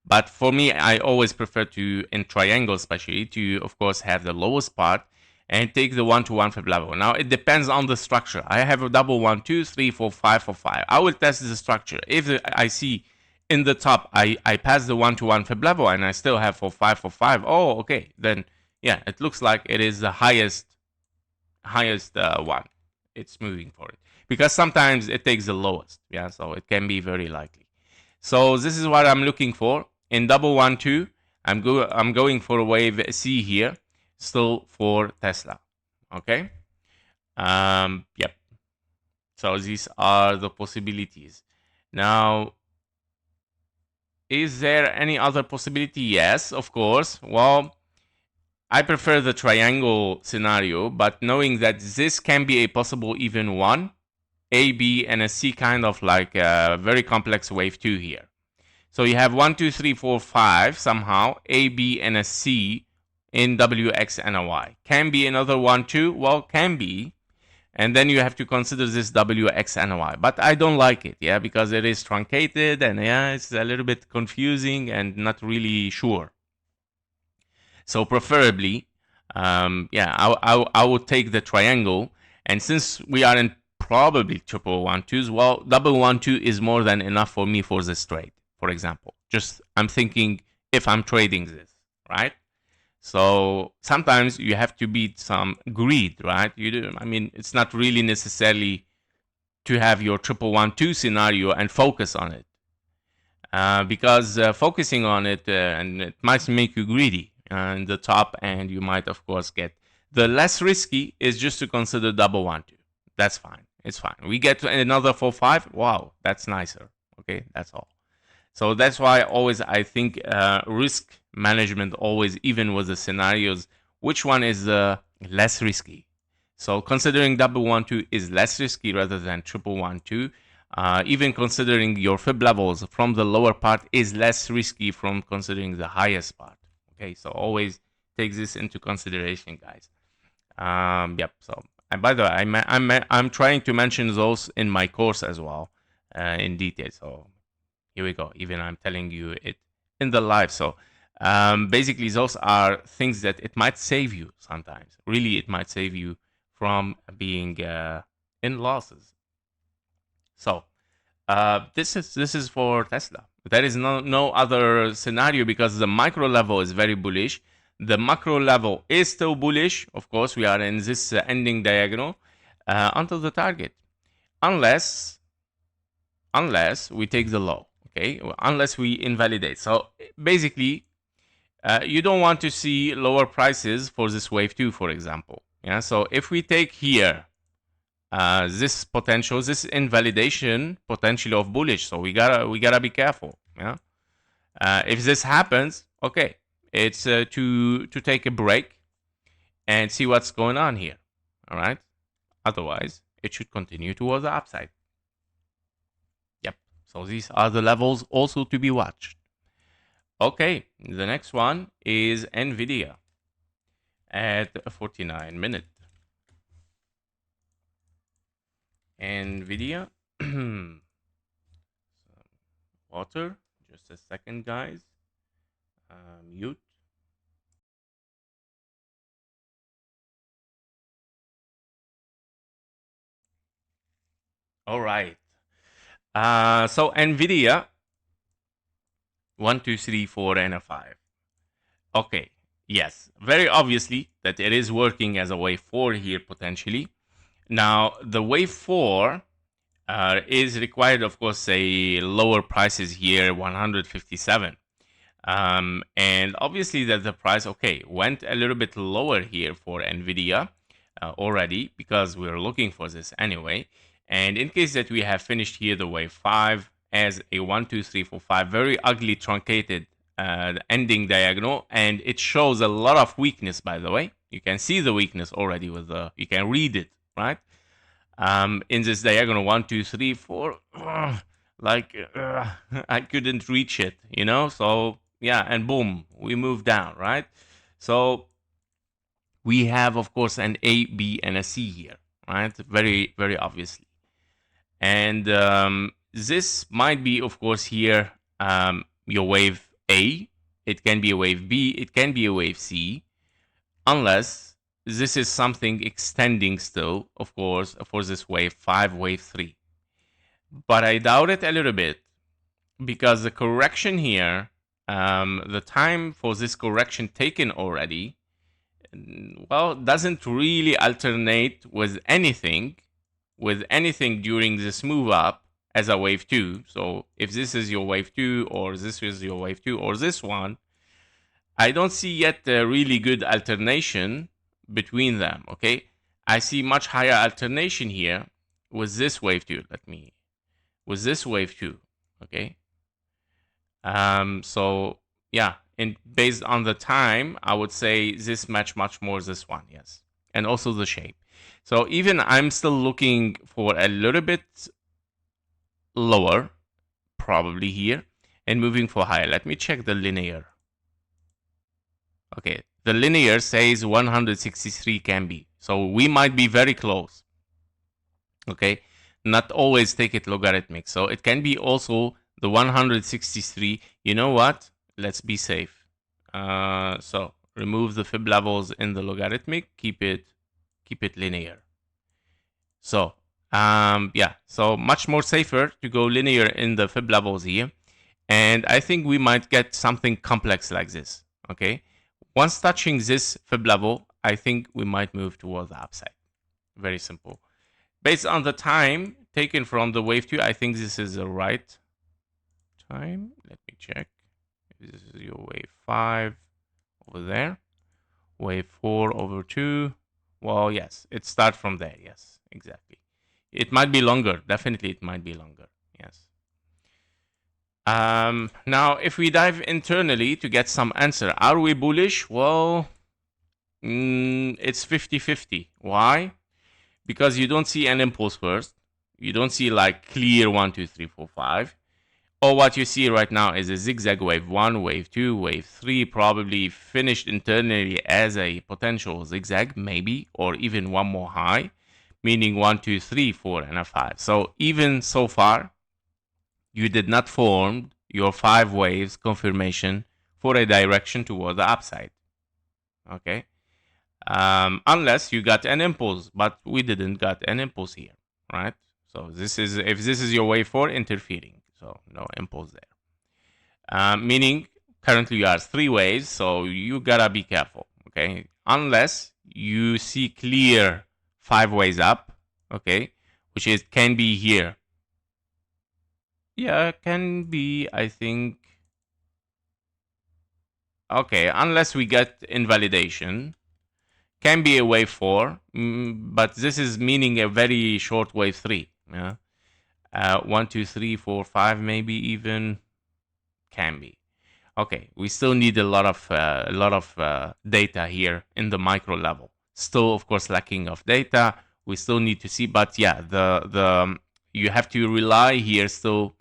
But for me, I always prefer to, in triangle especially, to of course have the lowest part and take the 1-to-1 fib level. Now it depends on the structure. I have a double 1 2 3 4 5 for 5. I will test the structure. If I see in the top I pass the 1-to-1 fib level and I still have for 5 for 5, oh okay, then yeah, it looks like it is the highest one. It's moving for it, because sometimes it takes the lowest, yeah, so it can be very likely. So this is what I'm looking for in double 1 2. I'm going for wave C here, still for Tesla. Okay. Yep. So these are the possibilities. Now, is there any other possibility? Yes, of course. Well, I prefer the triangle scenario, but knowing that this can be a possible even one, A, B, and a C, kind of like a very complex wave 2 here. So you have 1 2 3 4 5 somehow, A, B, and a C in W, X, and a Y. Can be another one too? Well, can be. And then you have to consider this W, X, and Y. But I don't like it, yeah, because it is truncated and yeah, it's a little bit confusing and not really sure. So preferably, yeah, I would take the triangle. And since we are in probably triple 1 2s, well, double 1 2 is more than enough for me for this trade, for example. Just I'm thinking if I'm trading this, right? So sometimes you have to beat some greed, right? You do. I mean, it's not really necessarily to have your triple 1 2 scenario and focus on it, because focusing on it and it might make you greedy in the top, and you might of course get the less risky is just to consider double 1 2. That's fine. It's fine. We get to another 4 5. Wow, that's nicer. Okay, that's all. So that's why always I think risk management always, even with the scenarios, which one is less risky. So considering double 1 2 is less risky rather than triple 1 2. Even considering your fib levels from the lower part is less risky from considering the highest part. Okay, so always take this into consideration, guys. Yep. So, and by the way, I'm trying to mention those in my course as well, in detail. So here we go. Even I'm telling you it in the live. So basically, those are things that it might save you sometimes. Really, it might save you from being in losses. So this is for Tesla. There is no other scenario because the micro level is very bullish. The macro level is still bullish. Of course, we are in this ending diagonal until the target, unless we take the low. Okay, unless we invalidate. So basically, you don't want to see lower prices for this wave 2, for example. Yeah. So if we take here this potential, this invalidation potential of bullish, so we gotta be careful. Yeah. If this happens, okay, it's to take a break and see what's going on here. All right. Otherwise, it should continue towards the upside. Yep. So these are the levels also to be watched. Okay, the next one is Nvidia at 49 minutes. Nvidia. Water. Just a second, guys. Mute. All right. So Nvidia, 1, 2, 3, 4, and a 5. Okay. Yes. Very obviously that it is working as a wave 4 here potentially. Now the wave 4 is required, of course, a lower prices here, 157. And obviously that the price, okay, went a little bit lower here for Nvidia already because we're looking for this anyway. And in case that we have finished here the wave 5 as a 1, 2, 3, 4, 5, very ugly truncated ending diagonal, and it shows a lot of weakness, by the way. You can see the weakness already with the, you can read it, right? In this diagonal 1, 2, 3, 4, like I couldn't reach it, you know. So yeah, and boom, we move down, right? So we have, of course, an A, B, and a C here, right? Very, very obviously. And this might be, of course, here your wave A. It can be a wave B. It can be a wave C, unless this is something extending still, of course, for this wave 5, wave 3. But I doubt it a little bit because the correction here, the time for this correction taken already, well, doesn't really alternate with anything during this move up as a wave 2. So if this is your wave 2 or this is your wave 2 or this one, I don't see yet a really good alternation between them, okay? I see much higher alternation here with this wave 2. With this wave 2, okay? So yeah, and based on the time, I would say this match much more this one, yes. And also the shape. So even I'm still looking for a little bit lower, probably here, and moving for higher. Let me check the linear. Okay, the linear says 163 can be. So we might be very close. Okay, not always take it logarithmic. So it can be also the 163. You know what? Let's be safe. So remove the fib levels in the logarithmic. Keep it linear. So yeah, so much more safer to go linear in the fib levels here. And I think we might get something complex like this. Okay, once touching this fib level, I think we might move toward the upside. Very simple. Based on the time taken from the wave 2, I think this is the right time. Let me check. This is your wave 5 over there. Wave 4 over 2. Well, yes, it starts from there. Yes, exactly. It might be longer. Definitely, it might be longer. Yes. Now, if we dive internally to get some answer, are we bullish? Well, it's 50-50. Why? Because you don't see an impulse first. You don't see like clear 1, 2, 3, 4, 5. Or what you see right now is a zigzag wave 1, wave 2, wave 3, probably finished internally as a potential zigzag, maybe, or even one more high, meaning 1, 2, 3, 4, and a 5. So even so far, you did not form your 5 waves confirmation for a direction toward the upside. Okay? Unless you got an impulse, but we didn't got an impulse here, right? So this is, if this is your wave 4, interfering, so no impulse there. Meaning currently you are 3 waves, so you gotta be careful, okay? Unless you see clear 5 ways up, okay, which is can be here. Yeah, can be, I think. Okay, unless we get invalidation. Can be a wave 4, but this is meaning a very short wave 3. Yeah, 1, 2, 3, 4, 5, maybe even can be. Okay, we still need a lot of data here in the micro level. Still, of course, lacking of data. We still need to see, but yeah, the you have to rely here still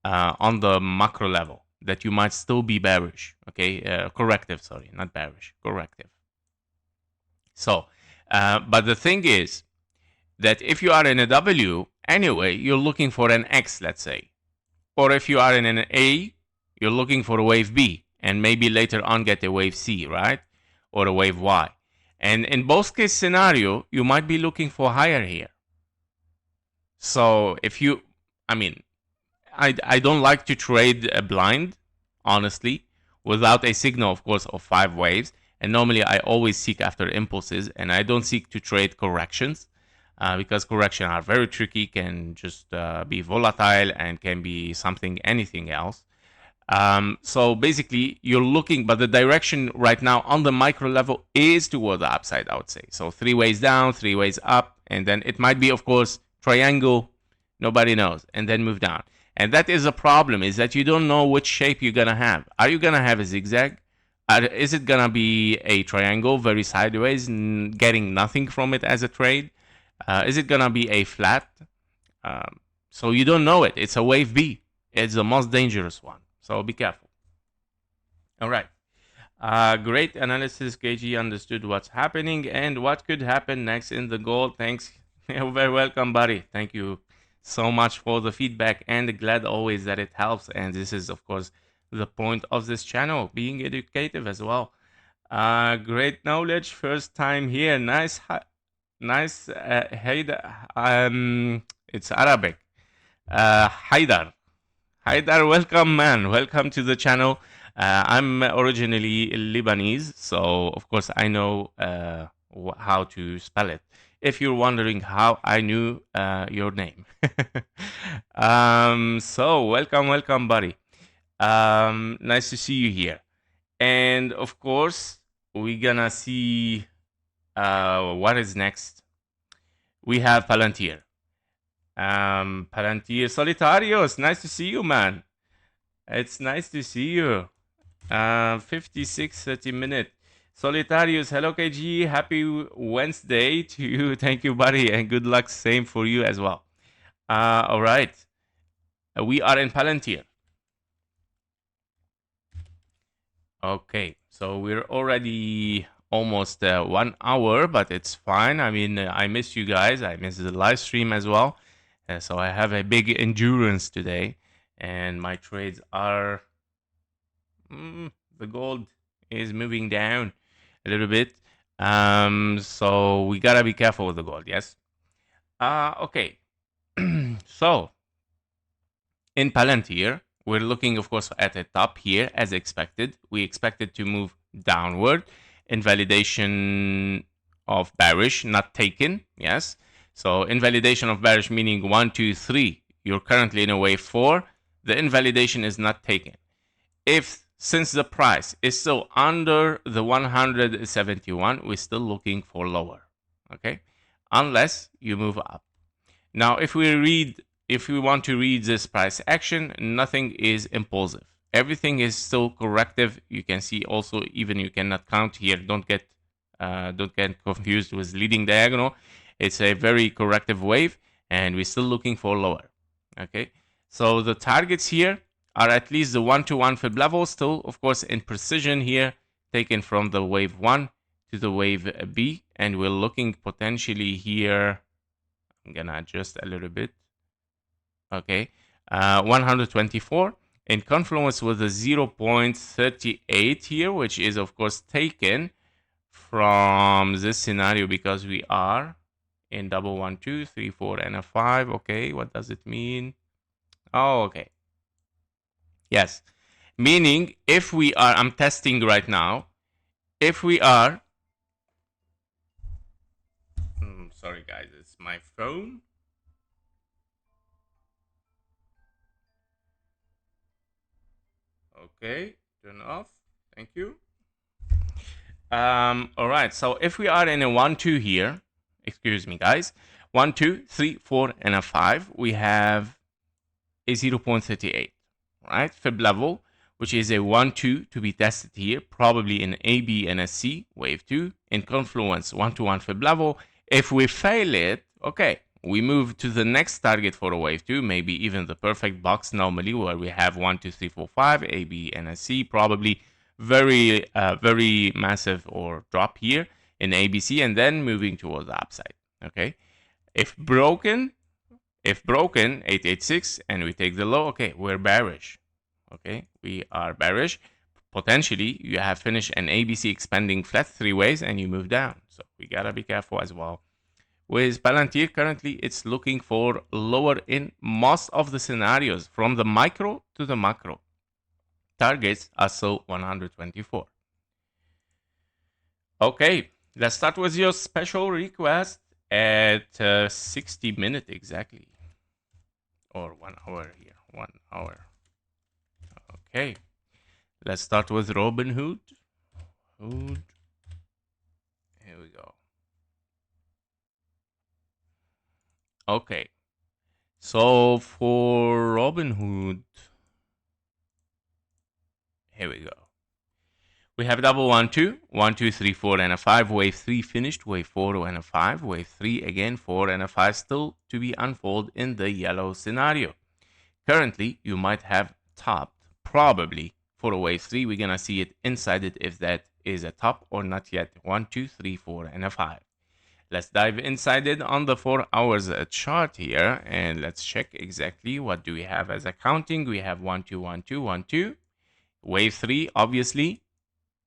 on the macro level that you might still be bearish. Okay, corrective. Sorry, not bearish. Corrective. So, but the thing is that if you are in a W Anyway, you're looking for an X, let's say. Or if you are in an A, you're looking for a wave B and maybe later on get a wave C, right? Or a wave Y. And in both case scenario, you might be looking for higher here. So if you, I mean, I don't like to trade blind, honestly, without a signal, of course, of 5 waves. And normally I always seek after impulses, and I don't seek to trade corrections because corrections are very tricky, can just be volatile and can be something, anything else. So basically, you're looking, but the direction right now on the micro level is toward the upside, I would say. So 3 ways down, 3 ways up, and then it might be, of course, triangle, nobody knows, and then move down. And that is a problem, is that you don't know which shape you're going to have. Are you going to have a zigzag? Is it going to be a triangle, very sideways, getting nothing from it as a trade? Is it going to be a flat? So you don't know it. It's a wave B. It's the most dangerous one. So be careful. All right. Great analysis. KG understood what's happening and what could happen next in the gold. Thanks. You're very welcome, buddy. Thank you so much for the feedback, and glad always that it helps. And this is, of course, the point of this channel, being educative as well. Great knowledge. First time here. Nice. Nice. It's Arabic. Haidar. Haidar, welcome, man. Welcome to the channel. I'm originally Lebanese, so of course I know how to spell it. If you're wondering how I knew your name. So welcome, buddy. Nice to see you here. And of course, we're gonna see what is next. We have Palantir. Palantir Solitarios, nice to see you, man. It's nice to see you. 56 30-minute. Solitarius, hello KG, happy Wednesday to you. Thank you, buddy, and good luck. Same for you as well. All right. We are in Palantir. Okay, so we're already almost 1 hour, but it's fine. I mean, I miss you guys. I miss the live stream as well. So I have a big endurance today, and my trades are the gold is moving down a little bit, so we gotta be careful with the gold. Yes. Okay. So in Palantir, we're looking, of course, at the top here as expected. We expected to move downward. Invalidation of bearish, not taken. Yes. So invalidation of bearish meaning 1, 2, 3. You're currently in a wave 4. The invalidation is not taken. Since the price is still under the 171, we're still looking for lower. Okay, unless you move up. Now, if we want to read this price action, nothing is impulsive. Everything is still corrective. You can see also, even you cannot count here. Don't get confused with leading diagonal. It's a very corrective wave, and we're still looking for lower. Okay, so the targets here are at least the 1-to-1 fib level, still, of course, in precision here, taken from the wave 1 to the wave B, and we're looking potentially here. I'm gonna adjust a little bit. Okay, 124 in confluence with the 0.38 here, which is, of course, taken from this scenario because we are in double 1, 2, 3, 4, and a 5. Okay, what does it mean? Oh, okay. Yes, meaning if we are, I'm testing right now, if we are, sorry guys, it's my phone. Okay, turn off, thank you. All right, so if we are in a 1, 2 here, excuse me guys, 1, 2, 3, 4, and a 5, we have a 0.38. right? Fib level, which is a 1-2 to be tested here, probably in A, B, and a C, wave 2, in confluence 1-to-1 fib level. If we fail it, okay, we move to the next target for a wave 2, maybe even the perfect box normally, where we have 1, 2, 3, 4, 5, A, B, and a C, probably very massive or drop here in ABC, and then moving towards the upside. Okay, if broken, If broken, 886, and we take the low, okay, we're bearish. Okay, we are bearish. Potentially, you have finished an ABC expanding flat 3 ways and you move down. So we gotta be careful as well. With Palantir, currently it's looking for lower in most of the scenarios from the micro to the macro. Targets are still 124. Okay, let's start with your special request at 60 minutes exactly. Or 1 hour here. 1 hour. Okay. Let's start with Robinhood. Here we go. Okay. So for Robinhood, here we go. We have double 1 2, 1 2 3 4 and a 5. Wave 3 finished. Wave 4 and a 5. Wave 3 again 4 and a 5 still to be unfold in the yellow scenario. Currently, you might have topped probably for a wave 3. We're gonna see it inside it if that is a top or not yet. 1 2 3 4 and a 5. Let's dive inside it on the 4 hours chart here and let's check exactly what do we have as accounting. We have 1 2 1 2 1 2. Wave 3 obviously,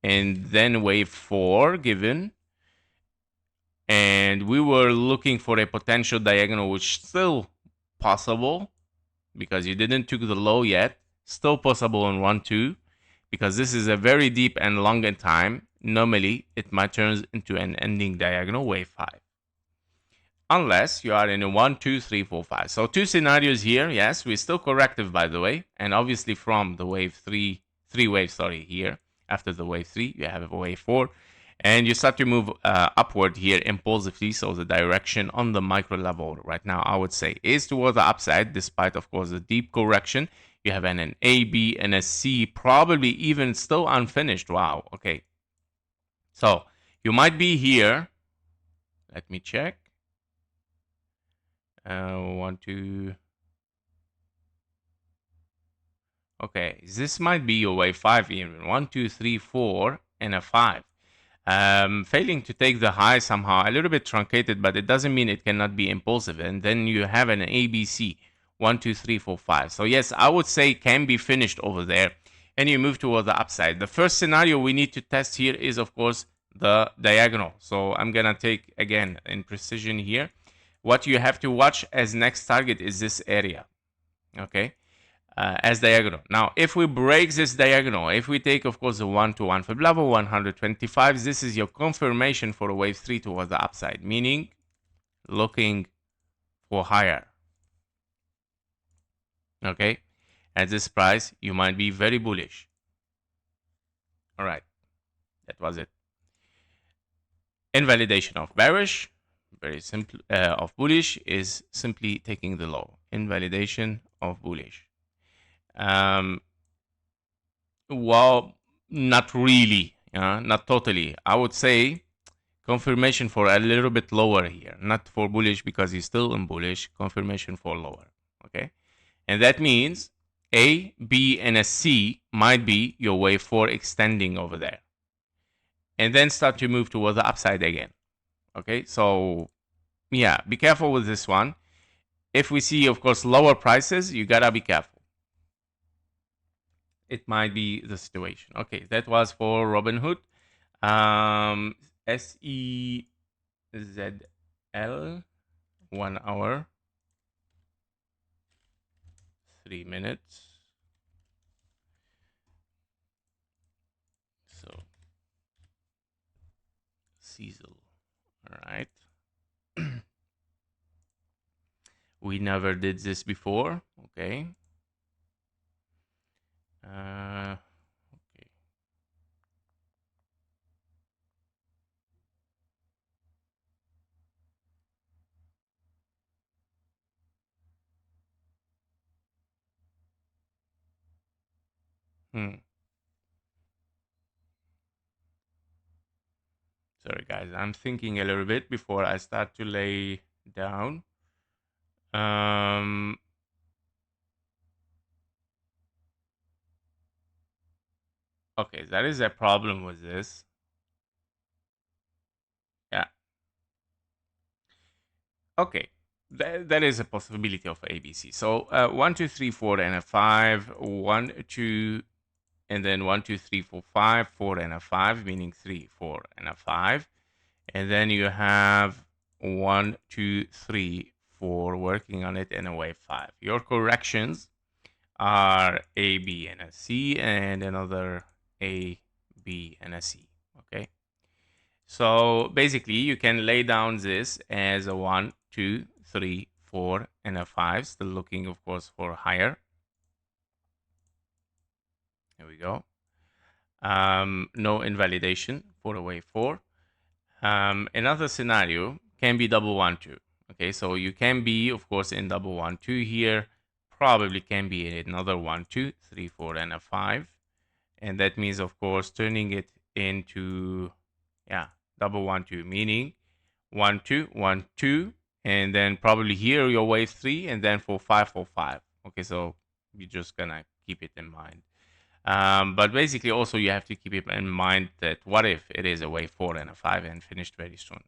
and then wave 4 given, and we were looking for a potential diagonal which still possible because you didn't took the low yet, still possible in 1 2 because this is a very deep and long in time. Normally it might turn into an ending diagonal wave 5 unless you are in a 1 2 3 4 5. So 2 scenarios here. Yes, we're still corrective by the way, and obviously from the wave 3 waves, sorry, here after the wave 3 you have a wave 4 and you start to move upward here impulsively. So the direction on the micro level right now I would say is toward the upside, despite of course the deep correction. You have an A, B, and a C, probably even still unfinished. Wow. Okay, so you might be here. Let me check. 1 2. Okay, this might be your wave 5 even. 1 2 3 4 and a 5. Failing to take the high somehow, a little bit truncated, but it doesn't mean it cannot be impulsive. And then you have an ABC, 1 2 3 4 5. So yes, I would say can be finished over there, and you move toward the upside. The first scenario we need to test here is of course the diagonal. So I'm gonna take again in precision here. What you have to watch as next target is this area. Okay, as diagonal. Now, if we break this diagonal, if we take, of course, the 1 to 1 fib level, 125, this is your confirmation for a wave 3 towards the upside, meaning looking for higher. Okay, at this price, you might be very bullish. All right, that was it. Invalidation of bearish, very simple, of bullish is simply taking the low. Invalidation of bullish. Well, not really, not totally. I would say confirmation for a little bit lower here, not for bullish because he's still in bullish. Confirmation for lower, okay, and that means A, B, and a C might be your wave 4 extending over there, and then start to move toward the upside again. Okay, so yeah, be careful with this one. If we see, of course, lower prices, you gotta be careful. It might be the situation. Okay, that was for Robinhood. SEZL, 1 hour, 3 minutes. So, SEZL, all right. We never did this before, okay. Okay. Sorry guys, I'm thinking a little bit before I start to lay down. Okay, that is a problem with this. Yeah. Okay. That is a possibility of ABC. So 1, 2, 3, 4, and a 5, 1, 2, and then 1, 2, 3, 4, 5, 4, and a 5, meaning 3, 4, and a 5. And then you have 1, 2, 3, 4 working on it in a wave 5. Your corrections are A, B, and a C, and another A, B, and a C. Okay. So basically, you can lay down this as a 1, 2, 3, 4, and a 5. Still looking, of course, for higher. Here we go. No invalidation for a wave 4. Another scenario can be double 1, 2. Okay, so you can be, of course, in double 1, 2 here. Probably can be another 1, 2, 3, 4, and a 5. And that means, of course, turning it into, yeah, double 1, 2, meaning 1, 2, 1, 2, and then probably here your wave 3, and then for 5, 4, 5. Okay, so you're just gonna keep it in mind. But basically, also you have to keep it in mind that what if it is a wave 4 and a 5 and finished very soon.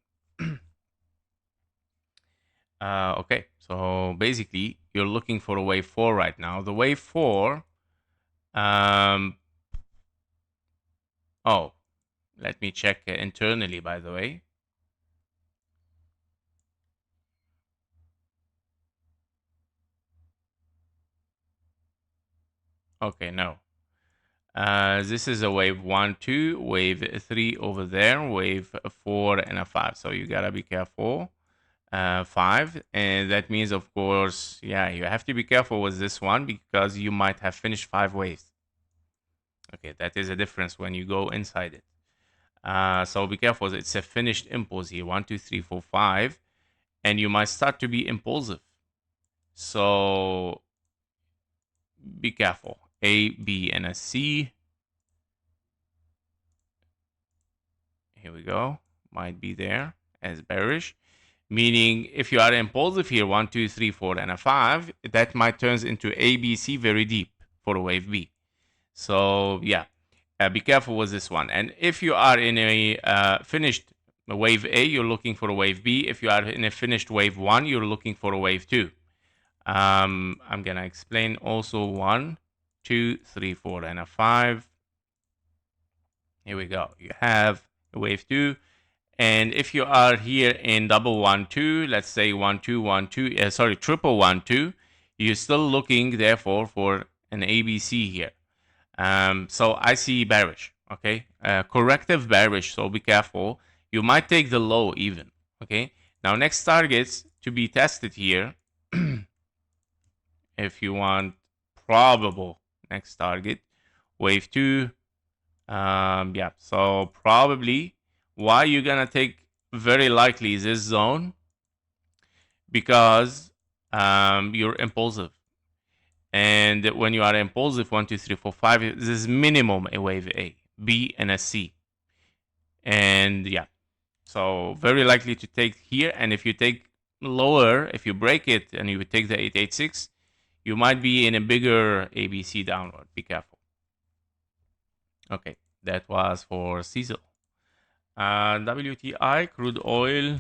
Okay, so basically you're looking for a wave 4 right now. The wave 4, um, oh, let me check internally, by the way. Okay, no. This is a wave 1, 2, wave 3 over there, wave 4, and a 5. So you gotta be careful. 5, and that means, of course, yeah, you have to be careful with this one because you might have finished 5 waves. Okay, that is a difference when you go inside it. So be careful. It's a finished impulse here, 1, 2, 3, 4, 5, and you might start to be impulsive. So be careful. A, B, and a C. Here we go. Might be there as bearish. Meaning, if you are impulsive here, 1, 2, 3, 4, and a 5, that might turn into A, B, C very deep for a wave B. So, yeah, be careful with this one. And if you are in a finished wave A, you're looking for a wave B. If you are in a finished wave 1, you're looking for a wave 2. I'm going to explain also 1, 2, 3, 4, and a 5. Here we go. You have a wave 2. And if you are here in double 1, 2, let's say 1, 2, 1, 2, sorry, triple 1, 2, you're still looking, therefore, for an ABC here. So I see bearish, okay? Corrective bearish, so be careful. You might take the low even, okay? Now, next targets to be tested here, if you want probable next target, wave 2, yeah, so probably why you're gonna take very likely this zone because you're impulsive, and when you are impulsive, 1, 2, 3, 4, 5, this is minimum a wave A, B, and a C, and yeah, so very likely to take here. And if you take lower, if you break it and you take the 886, you might be in a bigger ABC downward. Be careful. Okay, that was for SEZL. WTI, crude oil.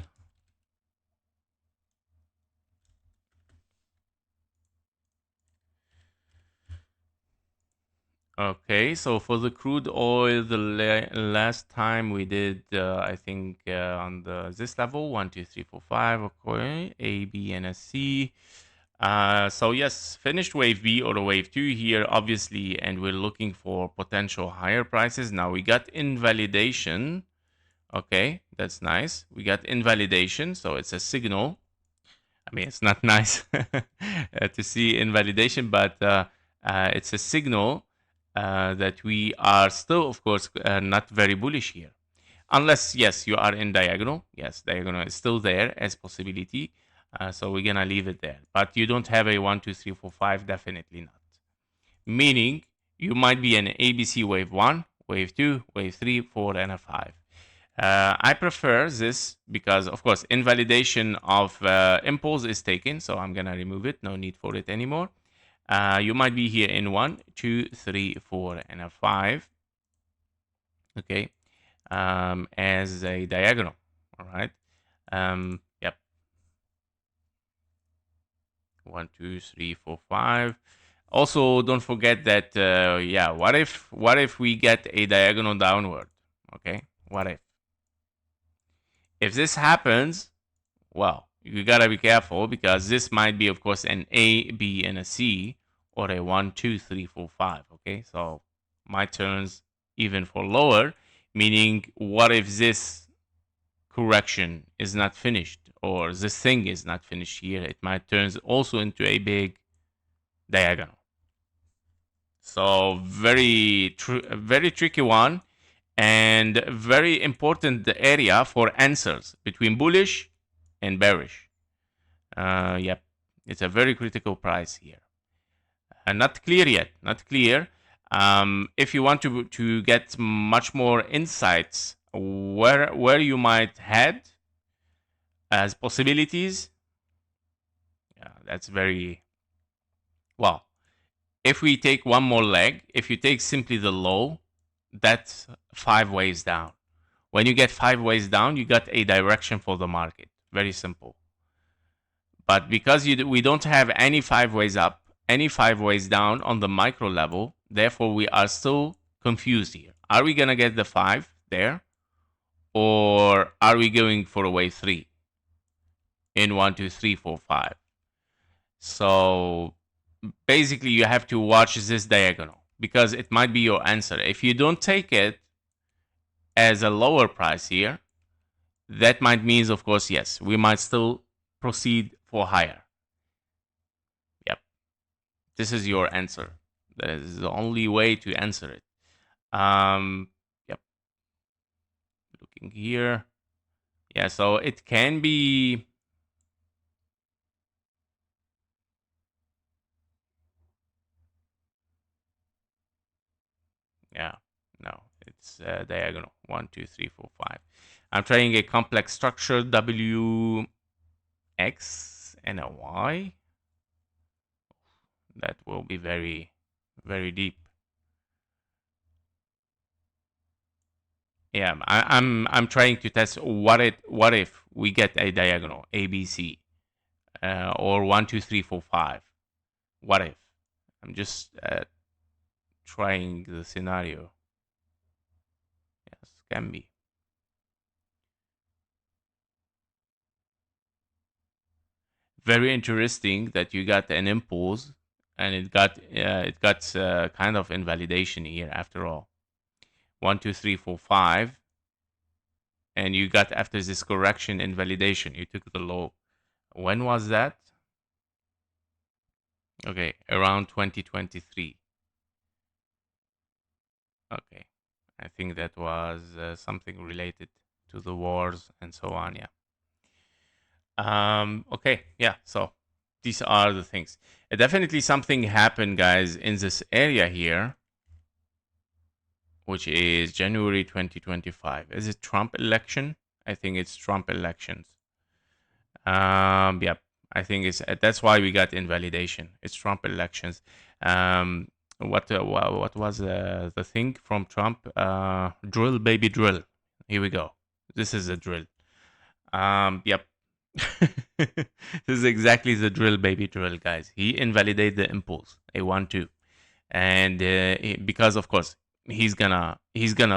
Okay, so for the crude oil, the last time we did, I think on this level, 1, 2, 3, 4, 5, okay, A, B, and a C. So yes, finished wave B or a wave 2 here, obviously, and we're looking for potential higher prices. Now we got invalidation. Okay, that's nice. We got invalidation, so it's a signal. I mean, it's not nice to see invalidation, but it's a signal that we are still, of course, not very bullish here. Unless, yes, you are in diagonal. Yes, diagonal is still there as possibility. So we're going to leave it there. But you don't have a 1, 2, 3, 4, 5, definitely not. Meaning you might be an ABC wave 1, wave 2, wave 3, 4, and a 5. I prefer this because, of course, invalidation of impulse is taken. So I'm going to remove it. No need for it anymore. You might be here in 1, 2, 3, 4, and a 5. Okay. As a diagonal. All right. Yep. 1, 2, 3, 4, 5. Also, don't forget that, yeah, what if we get a diagonal downward? Okay, what if? If this happens, well, you gotta be careful because this might be, of course, an A, B, and a C, or a 1, 2, 3, 4, 5. Okay, so my turns even for lower, meaning what if this correction is not finished or this thing is not finished here? It might turn also into a big diagonal. So very tricky one, and very important area for answers between bullish and bearish. Yep, it's a very critical price here. Not clear yet, not clear. If you want to get much more insights where you might head as possibilities, yeah, that's very well. If we take one more leg, if you take simply the low, that's 5 ways down. When you get 5 ways down, you got a direction for the market. Very simple. But because we don't have any 5 ways up, any 5 ways down on the micro level, therefore we are still confused here. Are we going to get the 5 there? Or are we going for a wave 3 in 1, 2, 3, 4, 5? So basically you have to watch this diagonal because it might be your answer. If you don't take it as a lower price here, that might mean, of course, yes, we might still proceed for higher. Yep. This is your answer. That is the only way to answer it. Yep. Looking here. Yeah, so it can be. Yeah, no, it's diagonal. 1, 2, 3, 4, 5. I'm trying a complex structure, W, X, and a Y. That will be very, very deep. Yeah, I'm trying to test what if we get a diagonal ABC, or 1, 2, 3, 4, 5. What if? I'm just trying the scenario. Yes, can be. Very interesting that you got an impulse and it got kind of invalidation here after all. 1, 2, 3, 4, 5, and you got after this correction invalidation. You took the low. When was that? Okay, around 2023. Okay, I think that was something related to the wars and so on. Yeah. Okay. Yeah. So these are the things. Definitely something happened, guys, in this area here, which is January 2025. Is it Trump election? I think it's Trump elections. Yep. I think it's that's why we got invalidation. It's Trump elections. What was the thing from Trump? Drill, baby, drill. Here we go. This is a drill. Yep. This is exactly the drill, baby, drill, guys. He invalidated the impulse, a 1-2, and because of course he's gonna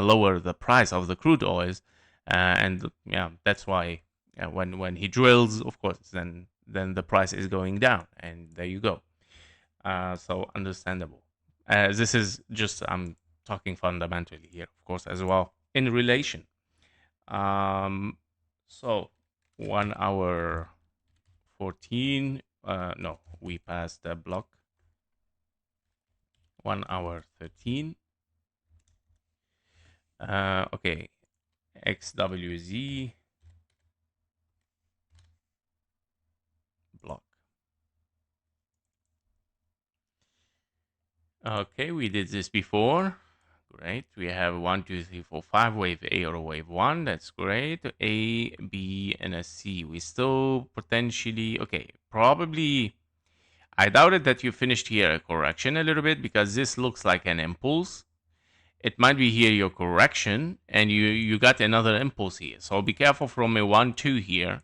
lower the price of the crude oils, and yeah, that's why when he drills, of course, then the price is going down, and there you go. So understandable. This is just I'm talking fundamentally here, of course, as well in relation. So 1 hour 14. No, we passed the block. 1 hour 13. Okay, XWZ block. Okay, we did this before. Great. We have 1, 2, 3, 4, 5 wave A or wave 1. That's great. A, B, and a C. We still potentially okay. Probably. I doubted that you finished here a correction a little bit because this looks like an impulse. It might be here your correction, and you got another impulse here. So be careful from a 1-2 here,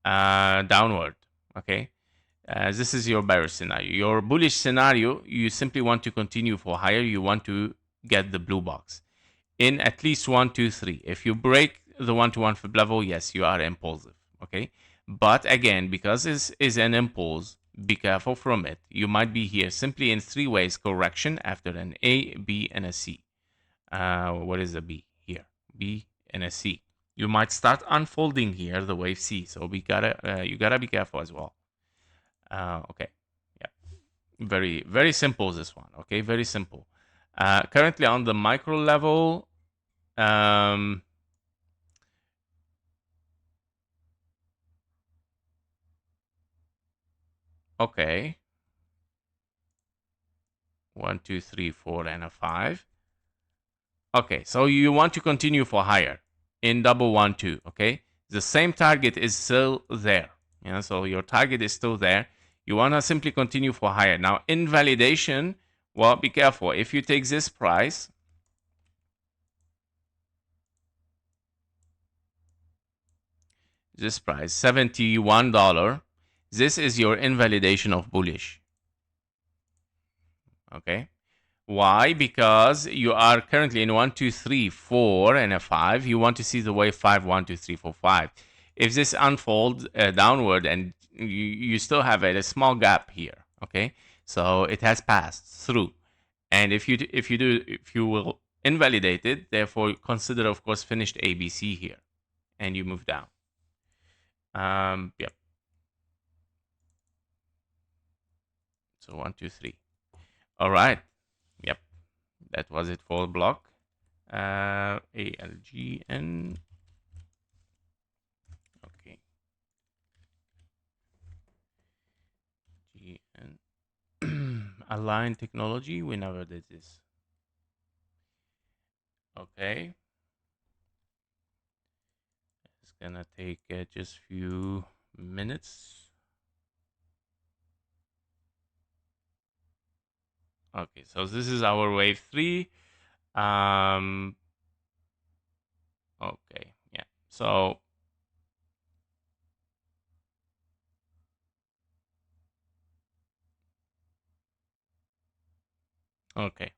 downward. Okay. This is your bearish scenario. Your bullish scenario, you simply want to continue for higher. You want to get the blue box in at least 1, 2, 3. If you break the 1-to-1 fib level, yes, you are impulsive. Okay, but again, because this is an impulse, be careful from it. You might be here simply in 3 ways correction after an A, B, and a C. What is a B here? B and a C. You might start unfolding here the wave C. So you gotta be careful as well. Okay, yeah, very very simple this one. Okay, very simple. Currently on the micro level, okay, 1, 2, 3, 4, and a 5. Okay, so you want to continue for higher in double 1, 2. Okay, the same target is still there. Yeah, so your target is still there. You want to simply continue for higher. Now, invalidation, well, be careful. If you take this price, $71, this is your invalidation of bullish. Okay. Why? Because you are currently in 1, 2, 3, 4, and a 5. You want to see the wave 5, 1, 2, 3, 4, 5. If this unfolds downward and you still have a small gap here, okay, so it has passed through, and if you will invalidate it, therefore consider, of course, finished ABC here, and you move down. Yep. So 1, 2, 3. All right. Yep. That was it for block. ALGN. Okay. GN. Align technology. We never did this. Okay. It's gonna take just few minutes. Okay, so this is our wave 3. Okay, yeah. So okay.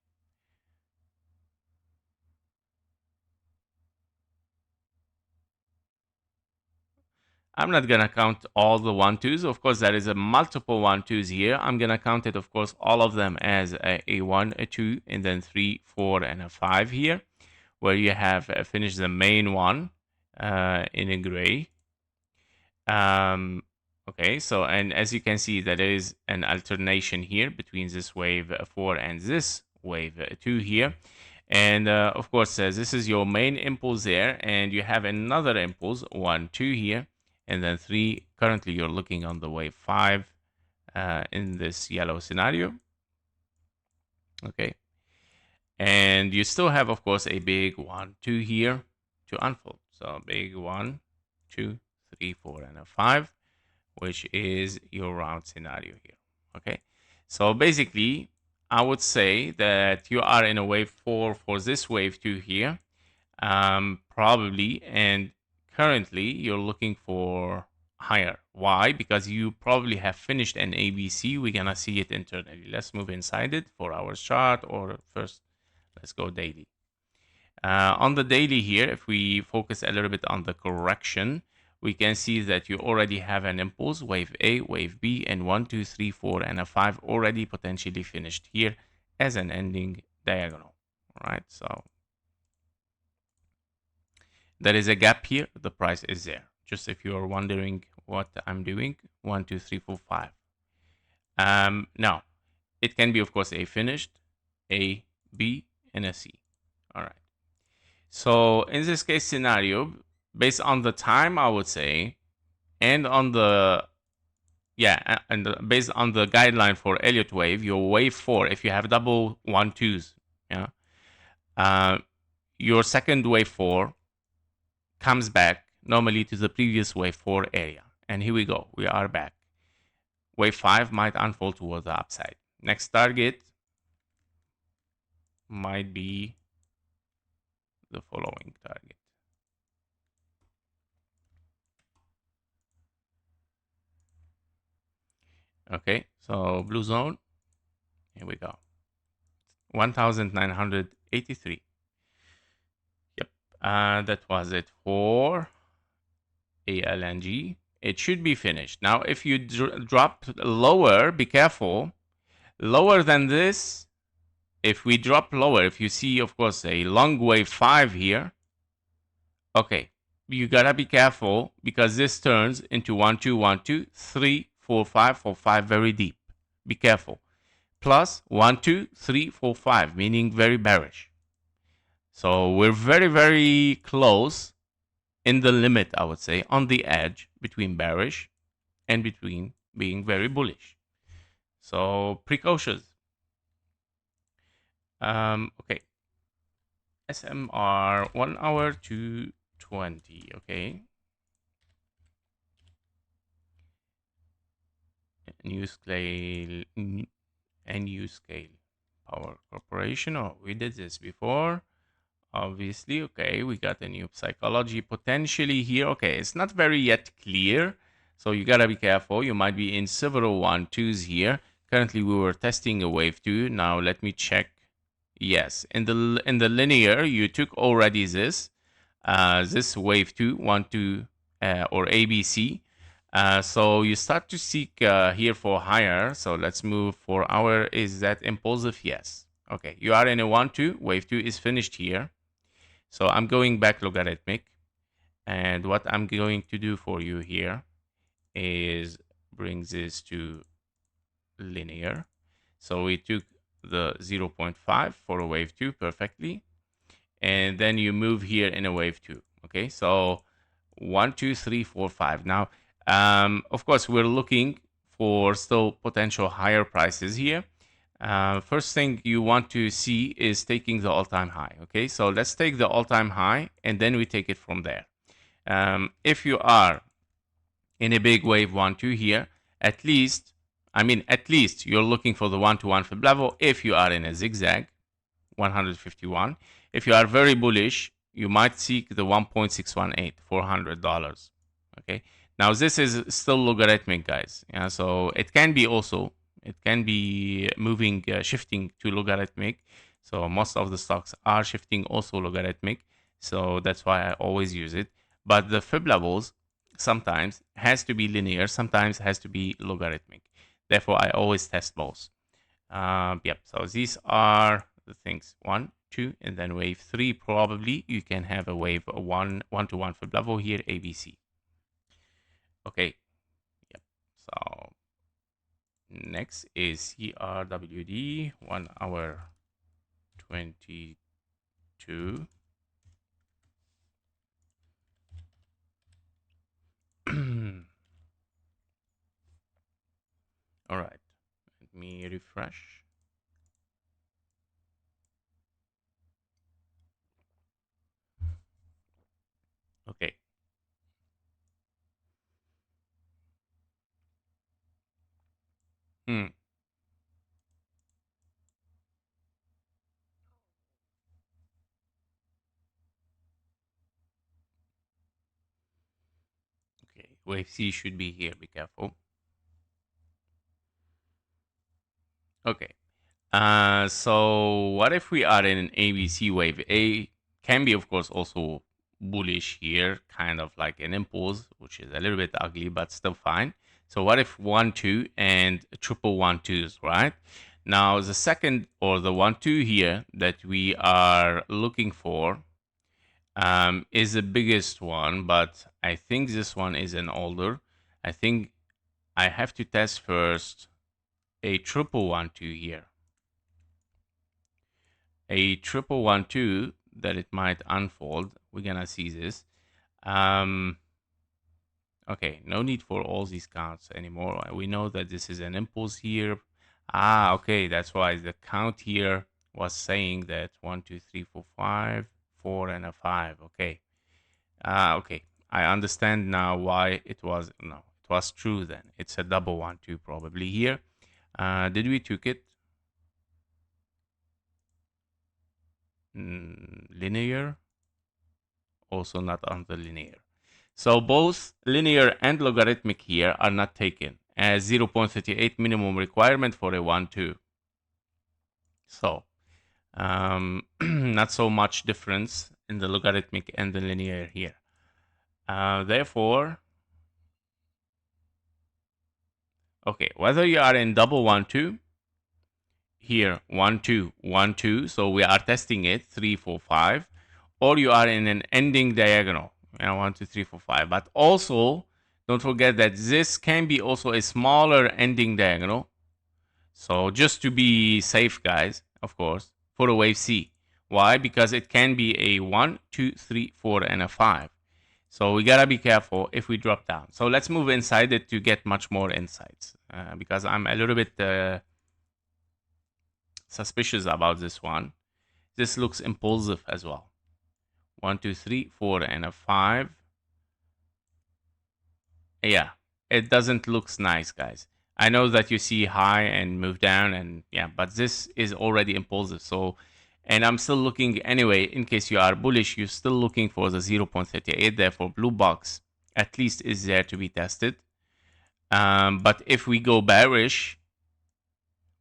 I'm not gonna count all the 1-2s. Of course, there is a multiple 1-2s here. I'm gonna count it, of course, all of them as a 1, a 2, and then 3, 4, and a 5 here, where you have finished the main one in a gray. Okay, so, and as you can see, there is an alternation here between this wave 4 and this wave 2 here. And of course, this is your main impulse there, and you have another impulse, 1, 2 here, and then 3. Currently, you're looking on the wave 5 in this yellow scenario. Okay. And you still have, of course, a big 1, 2 here to unfold. So big 1, 2, 3, 4, and a 5, which is your round scenario here. Okay. So basically, I would say that you are in a wave 4 for this wave 2 here, probably, and currently you're looking for higher. Why? Because you probably have finished an ABC. We're gonna see it internally. Let's move inside it for our chart, or first let's go daily. On the daily here, if we focus a little bit on the correction, we can see that you already have an impulse, wave A, wave B, and 1, 2, 3, 4, and a 5 already potentially finished here as an ending diagonal. All right, so there is a gap here. The price is there. Just if you are wondering what I'm doing, 1, 2, 3, 4, 5. Now, it can be, of course, a finished, A, B, and a C. All right. So in this case scenario, based on the time, I would say, and on the based on the guideline for Elliott wave, your wave 4, if you have double 1-2s, yeah, your second wave 4 comes back normally to the previous wave 4 area. And here we go. We are back. Wave 5 might unfold towards the upside. Next target might be the following target. Okay, so blue zone, here we go. 1983. Yep, that was it for ALNG. It should be finished. Now, if you drop lower, be careful. Lower than this, if we drop lower, if you see, of course, a long wave 5 here, okay, you gotta be careful because this turns into 1, 2, 1, 2, 3, 4, 5, 4, 5, very deep. Be careful. Plus 1, 2, 3, 4, 5, meaning very bearish. So we're very, very close in the limit, I would say, on the edge between bearish and between being very bullish. So precautions. Okay. SMR 1 hour to 20. Okay. New scale. NU scale. Power Corporation. Oh, we did this before. Obviously, okay, we got a new psychology potentially here. Okay, it's not very yet clear, so you gotta be careful. You might be in several 1-2s here. Currently, we were testing a wave 2. Now, let me check. Yes, in the linear, you took already this wave 2, 1-2, or ABC. So you start to seek here for higher. So let's move for our, is that impulsive? Yes. Okay, you are in a 1-2, wave 2 is finished here. So I'm going back logarithmic. And what I'm going to do for you here is bring this to linear. So we took the 0.5 for a wave 2 perfectly. And then you move here in a wave 2. Okay, so 1, 2, 3, 4, 5. Now, of course, we're looking for still potential higher prices here. First thing you want to see is taking the all-time high. Okay, so let's take the all-time high and then we take it from there. If you are in a big wave 1-2 here, at least you're looking for the 1-to-1 fib level. If you are in a zigzag, 151. If you are very bullish, you might seek the 1.618, $400. Okay. Now this is still logarithmic, guys. Yeah, so it can be moving, shifting to logarithmic. So most of the stocks are shifting also logarithmic. So that's why I always use it. But the fib levels sometimes has to be linear, sometimes has to be logarithmic. Therefore, I always test both. Yep. So these are the things. 1, 2, and then wave 3. Probably you can have a wave 1-to-1 fib level here, ABC. Okay. Yep. So next is CRWD 1 hour 22. All right. Let me refresh. Okay. Hmm. Okay. Wave C should be here. Be careful. Okay. So what if we are in an ABC wave? A can be, of course, also bullish here, kind of like an impulse, which is a little bit ugly, but still fine. So what if 1-2 and triple 1-2s, right? Now the second or the 1-2 here that we are looking for is the biggest one, but I think this one is an older. I think I have to test first a triple 1-2 here. A triple 1-2 that it might unfold. We're gonna see this. Okay, no need for all these counts anymore. We know that this is an impulse here. Okay, that's why the count here was saying that 1, 2, 3, 4, 5, 4, and a 5. Okay. Okay. I understand now why it was true then. It's a double 1-2 probably here. Did we took it? Linear, also not on the linear. So both linear and logarithmic here are not taken. as 0.38 minimum requirement for a 1-2. So not so much difference in the logarithmic and the linear here. Therefore, okay, whether you are in double 1-2, here 1-2, 1-2, so we are testing it 3, 4, 5, or you are in an ending diagonal, 1, 2, 3, 4, 5. But also, don't forget that this can be also a smaller ending diagonal. So just to be safe, guys, of course, for a wave C. Why? Because it can be a 1, 2, 3, 4, and a 5. So we gotta be careful if we drop down. So let's move inside it to get much more insights, because I'm a little bit suspicious about this one. This looks impulsive as well. 1, 2, 3, 4, and a 5. Yeah, it doesn't look nice, guys. I know that you see high and move down, and yeah, but this is already impulsive. So, and I'm still looking anyway, in case you are bullish, you're still looking for the 0.38. Therefore, blue box at least is there to be tested. But if we go bearish,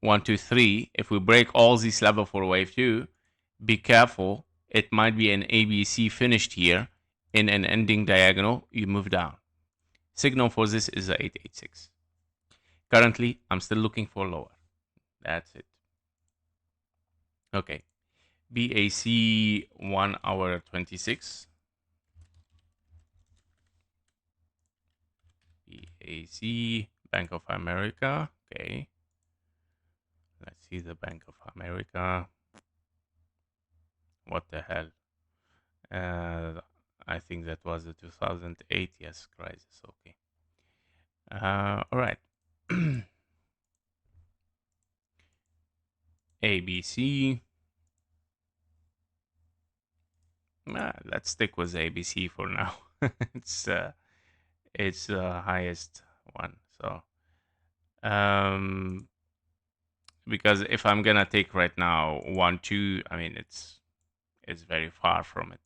1, 2, 3, if we break all these levels for wave 2, be careful. It might be an ABC finished here in an ending diagonal. You move down. Signal for this is a 886. Currently, I'm still looking for lower. That's it. Okay. BAC 1 hour 26. BAC, Bank of America. Okay. Let's see the Bank of America. What the hell? I think that was the 2008, yes, crisis. Okay. All right. ABC. Let's stick with ABC for now. it's the highest one. So because if I'm gonna take right now 1, 2, I mean it's very far from it.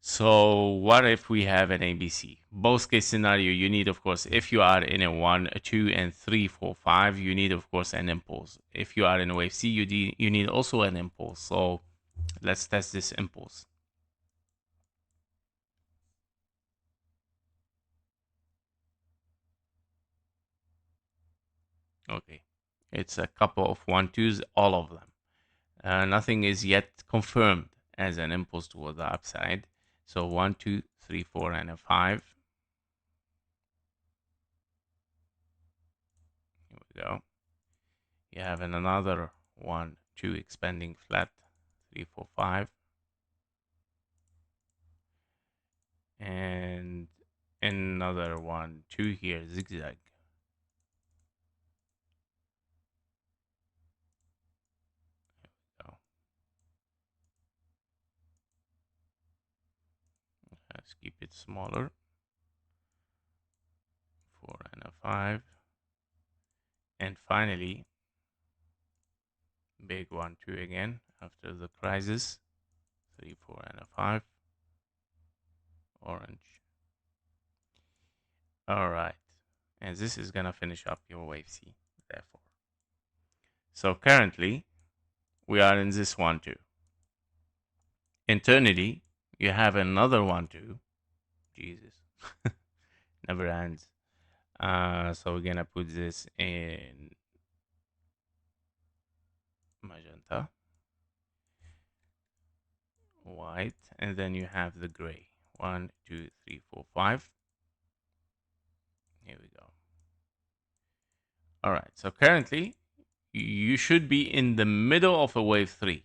So what if we have an ABC? Both case scenario, you need, of course, if you are in a 1, a 2, and 3, 4, 5, you need, of course, an impulse. If you are in a wave C, you need also an impulse. So let's test this impulse. Okay, it's a couple of 1, 2s, all of them. Nothing is yet confirmed as an impulse toward the upside. So 1, 2, 3, 4, and a 5. Here we go. You have another 1, 2 expanding flat, 3, 4, 5. And another 1, 2 here, zigzag. Let's keep it smaller. 4 and a 5. And finally, big 1, 2 again after the crisis. 3, 4, and a 5. Orange. All right. And this is going to finish up your wave C, therefore. So currently, we are in this 1, 2. Internally, you have another 1, 2. Jesus. Never ends. So we're going to put this in magenta, white, and then you have the gray. 1, 2, 3, 4, 5. Here we go. All right. So currently, you should be in the middle of a wave 3.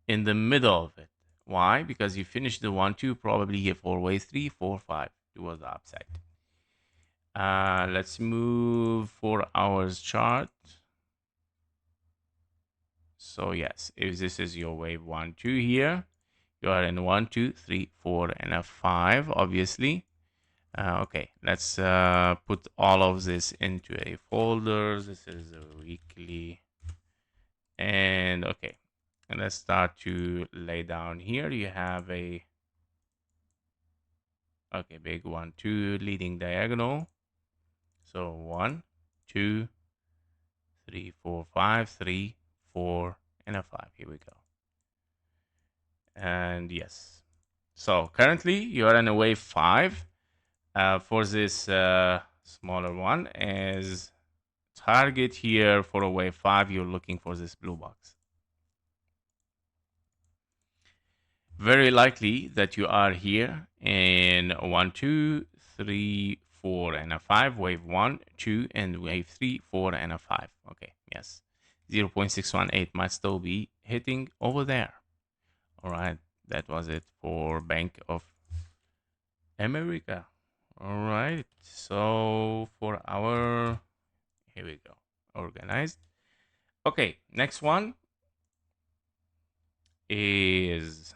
In the middle of it. Why? Because you finished the 1, 2 probably here for wave 3, 4, 5 towards the upside. Let's move 4 hours chart. So yes, if this is your wave 1, 2 here, you are in 1, 2, 3, 4, and a 5, obviously. Okay, let's put all of this into a folder. This is a weekly. And okay, and let's start to lay down here. You have a, okay, big 1, 2 leading diagonal. So 1, 2, 3, 4, 5, 3, 4, and a 5. Here we go. And yes. So currently you are in a wave 5. For this smaller one, as target here for a wave 5, you're looking for this blue box. Very likely that you are here in 1, 2, 3, 4, and a 5, wave 1, 2, and wave 3, 4, and a 5. Okay, yes. 0.618 might still be hitting over there. All right, that was it for Bank of America. All right, so for our, here we go, organized. Okay, next one is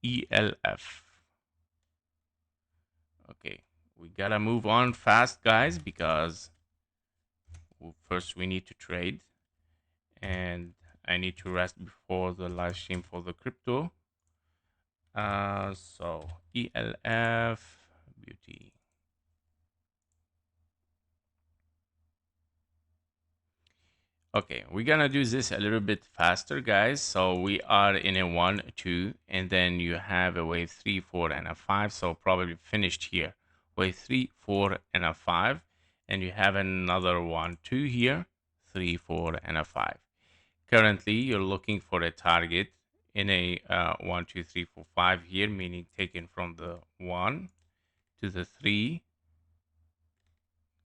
ELF. Okay, we gotta move on fast, guys, because first we need to trade, and I need to rest before the live stream for the crypto. So ELF beauty. Okay, we're gonna do this a little bit faster, guys. So we are in a 1, 2, and then you have a wave 3, 4, and a 5. So probably finished here. Wave 3, 4, and a 5. And you have another 1, 2 here, 3, 4, and a 5. Currently, you're looking for a target in a 1, 2, 3, 4, 5 here, meaning taken from the 1 to the 3.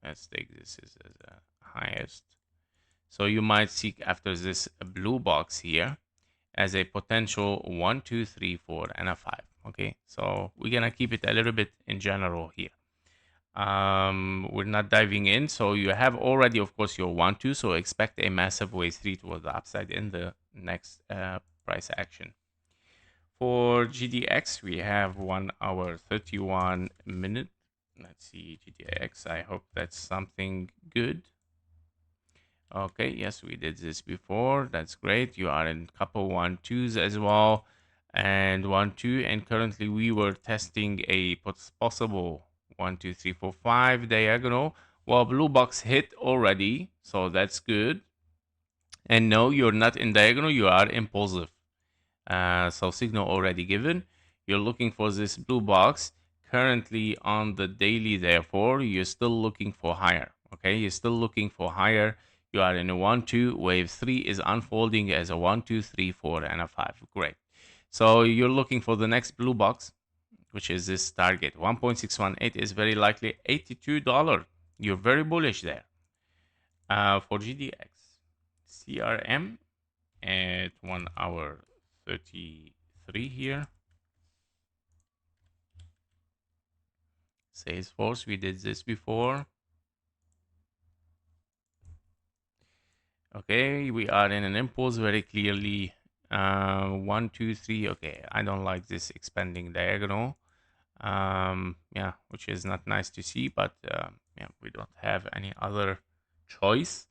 Let's take this as the highest. So you might seek after this blue box here as a potential 1, 2, 3, 4, and a 5. Okay, so we're gonna keep it a little bit in general here. We're not diving in. So you have already, of course, your 1, 2. So expect a massive wave 3 towards the upside in the next price action. For GDX, we have 1 hour 31 minute. Let's see, GDX. I hope that's something good. Okay, yes, we did this before. That's great. You are in couple 1, 2s as well, and 1, 2. And currently we were testing a possible 1, 2, 3, 4, 5 diagonal. Well, blue box hit already, so that's good. And no, you're not in diagonal, you are impulsive. So signal already given. You're looking for this blue box. Currently on the daily, therefore, you're still looking for higher. Okay, you're still looking for higher. You are in a 1, 2. Wave 3 is unfolding as a 1, 2, 3, 4, and a 5. Great. So you're looking for the next blue box, which is this target. 1.618 is very likely $82. You're very bullish there. For GDX, CRM at 1 hour 33 here. Salesforce, we did this before. Okay, we are in an impulse very clearly. 1, 2, 3. Okay, I don't like this expanding diagonal. Yeah, which is not nice to see, but yeah, we don't have any other choice.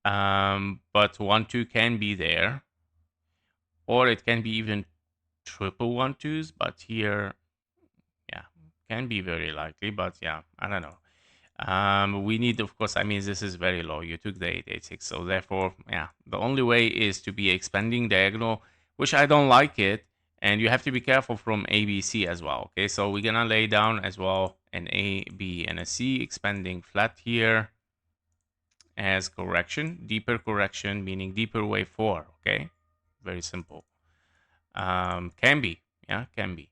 But 1, 2 can be there, or it can be even triple 1, 2s. But here, yeah, can be very likely. But yeah, I don't know. We need, of course, I mean, this is very low. You took the 886. So therefore, yeah, the only way is to be expanding diagonal, which I don't like it. And you have to be careful from ABC as well. Okay, so we're going to lay down as well an A, B, and a C, expanding flat here as correction, deeper correction, meaning deeper wave 4. Okay, very simple. Can be, yeah, can be.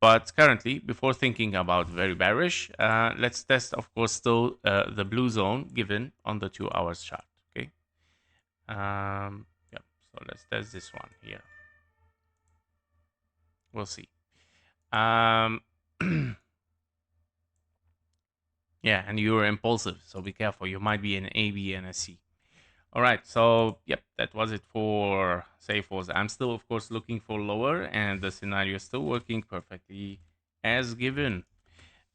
But currently, before thinking about very bearish, let's test, of course, still the blue zone given on the 2 hours chart. Okay. Yeah. So let's test this one here. We'll see. Yeah, and you're impulsive, so be careful. You might be an A, B, and a C. All right. So yep, that was it for Salesforce. I'm still, of course, looking for lower, and the scenario is still working perfectly as given.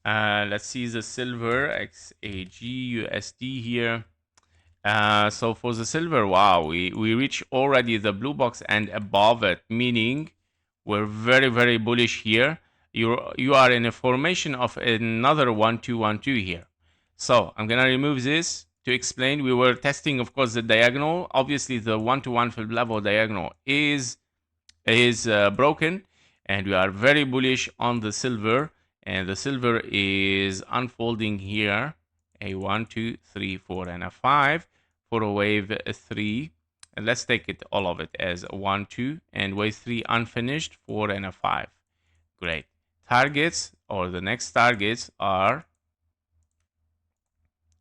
Let's see the silver XAG here. So for the silver, wow, we reach already the blue box and above it, meaning we're very, very bullish here. You are in a formation of another 1, 2, 1, 2 here. So I'm gonna remove this to explain. We were testing, of course, the diagonal. Obviously, the 1-to-1 Fib level diagonal is broken, and we are very bullish on the silver. And the silver is unfolding here, a 1, 2, 3, 4, and a 5 for a wave 3. And let's take it all of it as a 1, 2, and wave 3 unfinished, 4, and a 5. Great. Targets, or the next targets, are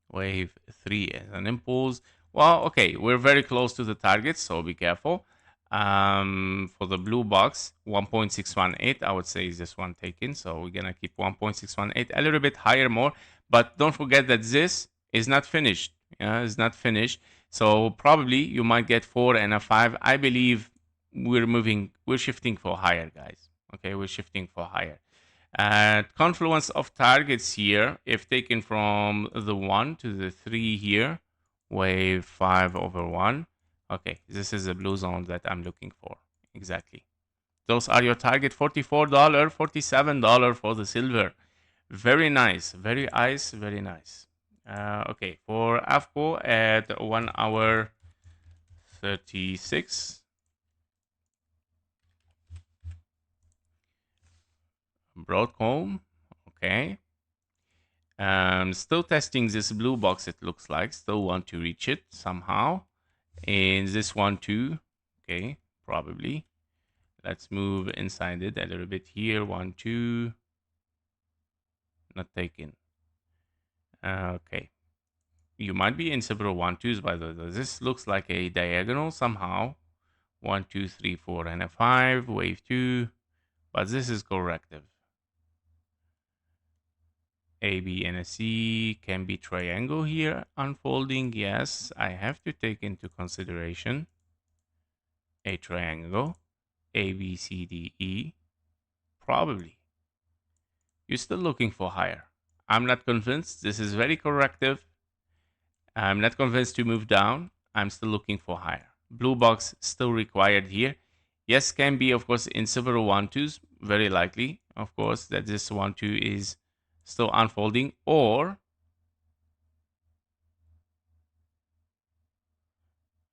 wave 3 as an impulse. Well, okay, we're very close to the target, so be careful. For the blue box, 1.618, I would say is this one taken. So we're gonna keep 1.618 a little bit higher more, but don't forget that this is not finished. Yeah, it's not finished. So probably you might get 4 and a 5. I believe we're shifting for higher, guys. Okay, we're shifting for higher. Confluence of targets here, if taken from the 1 to the 3 here, wave 5/1. Okay, this is the blue zone that I'm looking for. Exactly. Those are your target. $44, $47 for the silver. Very nice. Very nice. Very nice. Okay, for AVGO at 1 hour 36. Broadcomb. Okay. Still testing this blue box, it looks like. Still want to reach it somehow. And this one too. Okay, probably. Let's move inside it a little bit here. 1, 2. Not taken. Okay. You might be in several 1-2s, by the way. This looks like a diagonal somehow. 1, 2, 3, 4, and a 5. Wave 2. But this is corrective. A, B, and a C can be triangle here unfolding. Yes, I have to take into consideration a triangle. A, B, C, D, E. Probably. You're still looking for higher. I'm not convinced. This is very corrective. I'm not convinced to move down. I'm still looking for higher. Blue box still required here. Yes, can be, of course, in several 1-2s. Very likely, of course, that this 1-2 is still unfolding, or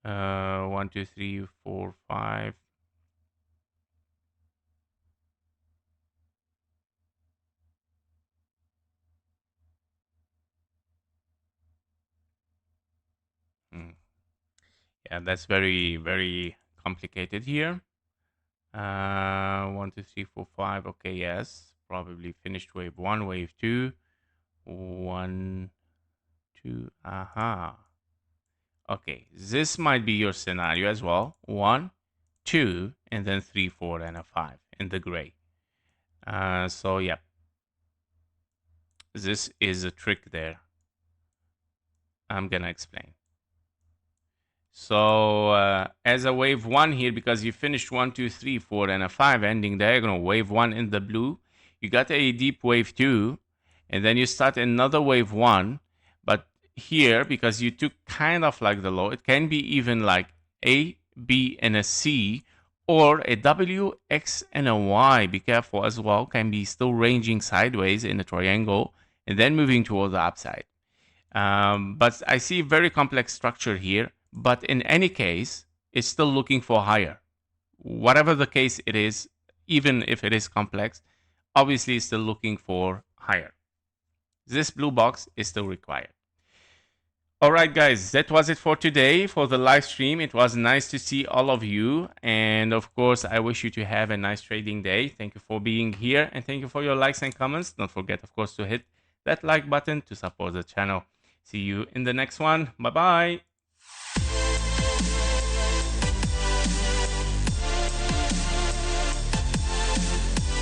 1, 2, 3, 4, 5. Yeah, that's very, very complicated here. 1, 2, 3, 4, 5. Okay, yes, probably finished wave 1, wave 2, 1, 2. Aha. Okay, this might be your scenario as well. 1, 2, and then 3, 4, and a 5 in the gray. So yeah, this is a trick there. I'm gonna explain. So as a wave 1 here, because you finished 1, 2, 3, 4, and a 5 ending diagonal, wave 1 in the blue, you got a deep wave 2, and then you start another wave 1. But here, because you took kind of like the low, it can be even like A, B, and a C, or a W, X, and a Y. Be careful as well, can be still ranging sideways in a triangle, and then moving toward the upside. But I see very complex structure here. But in any case, it's still looking for higher. Whatever the case it is, even if it is complex, obviously it's still looking for higher. This blue box is still required. All right, guys, that was it for today for the live stream. It was nice to see all of you. And of course, I wish you to have a nice trading day. Thank you for being here, and thank you for your likes and comments. Don't forget, of course, to hit that like button to support the channel. See you in the next one. Bye-bye.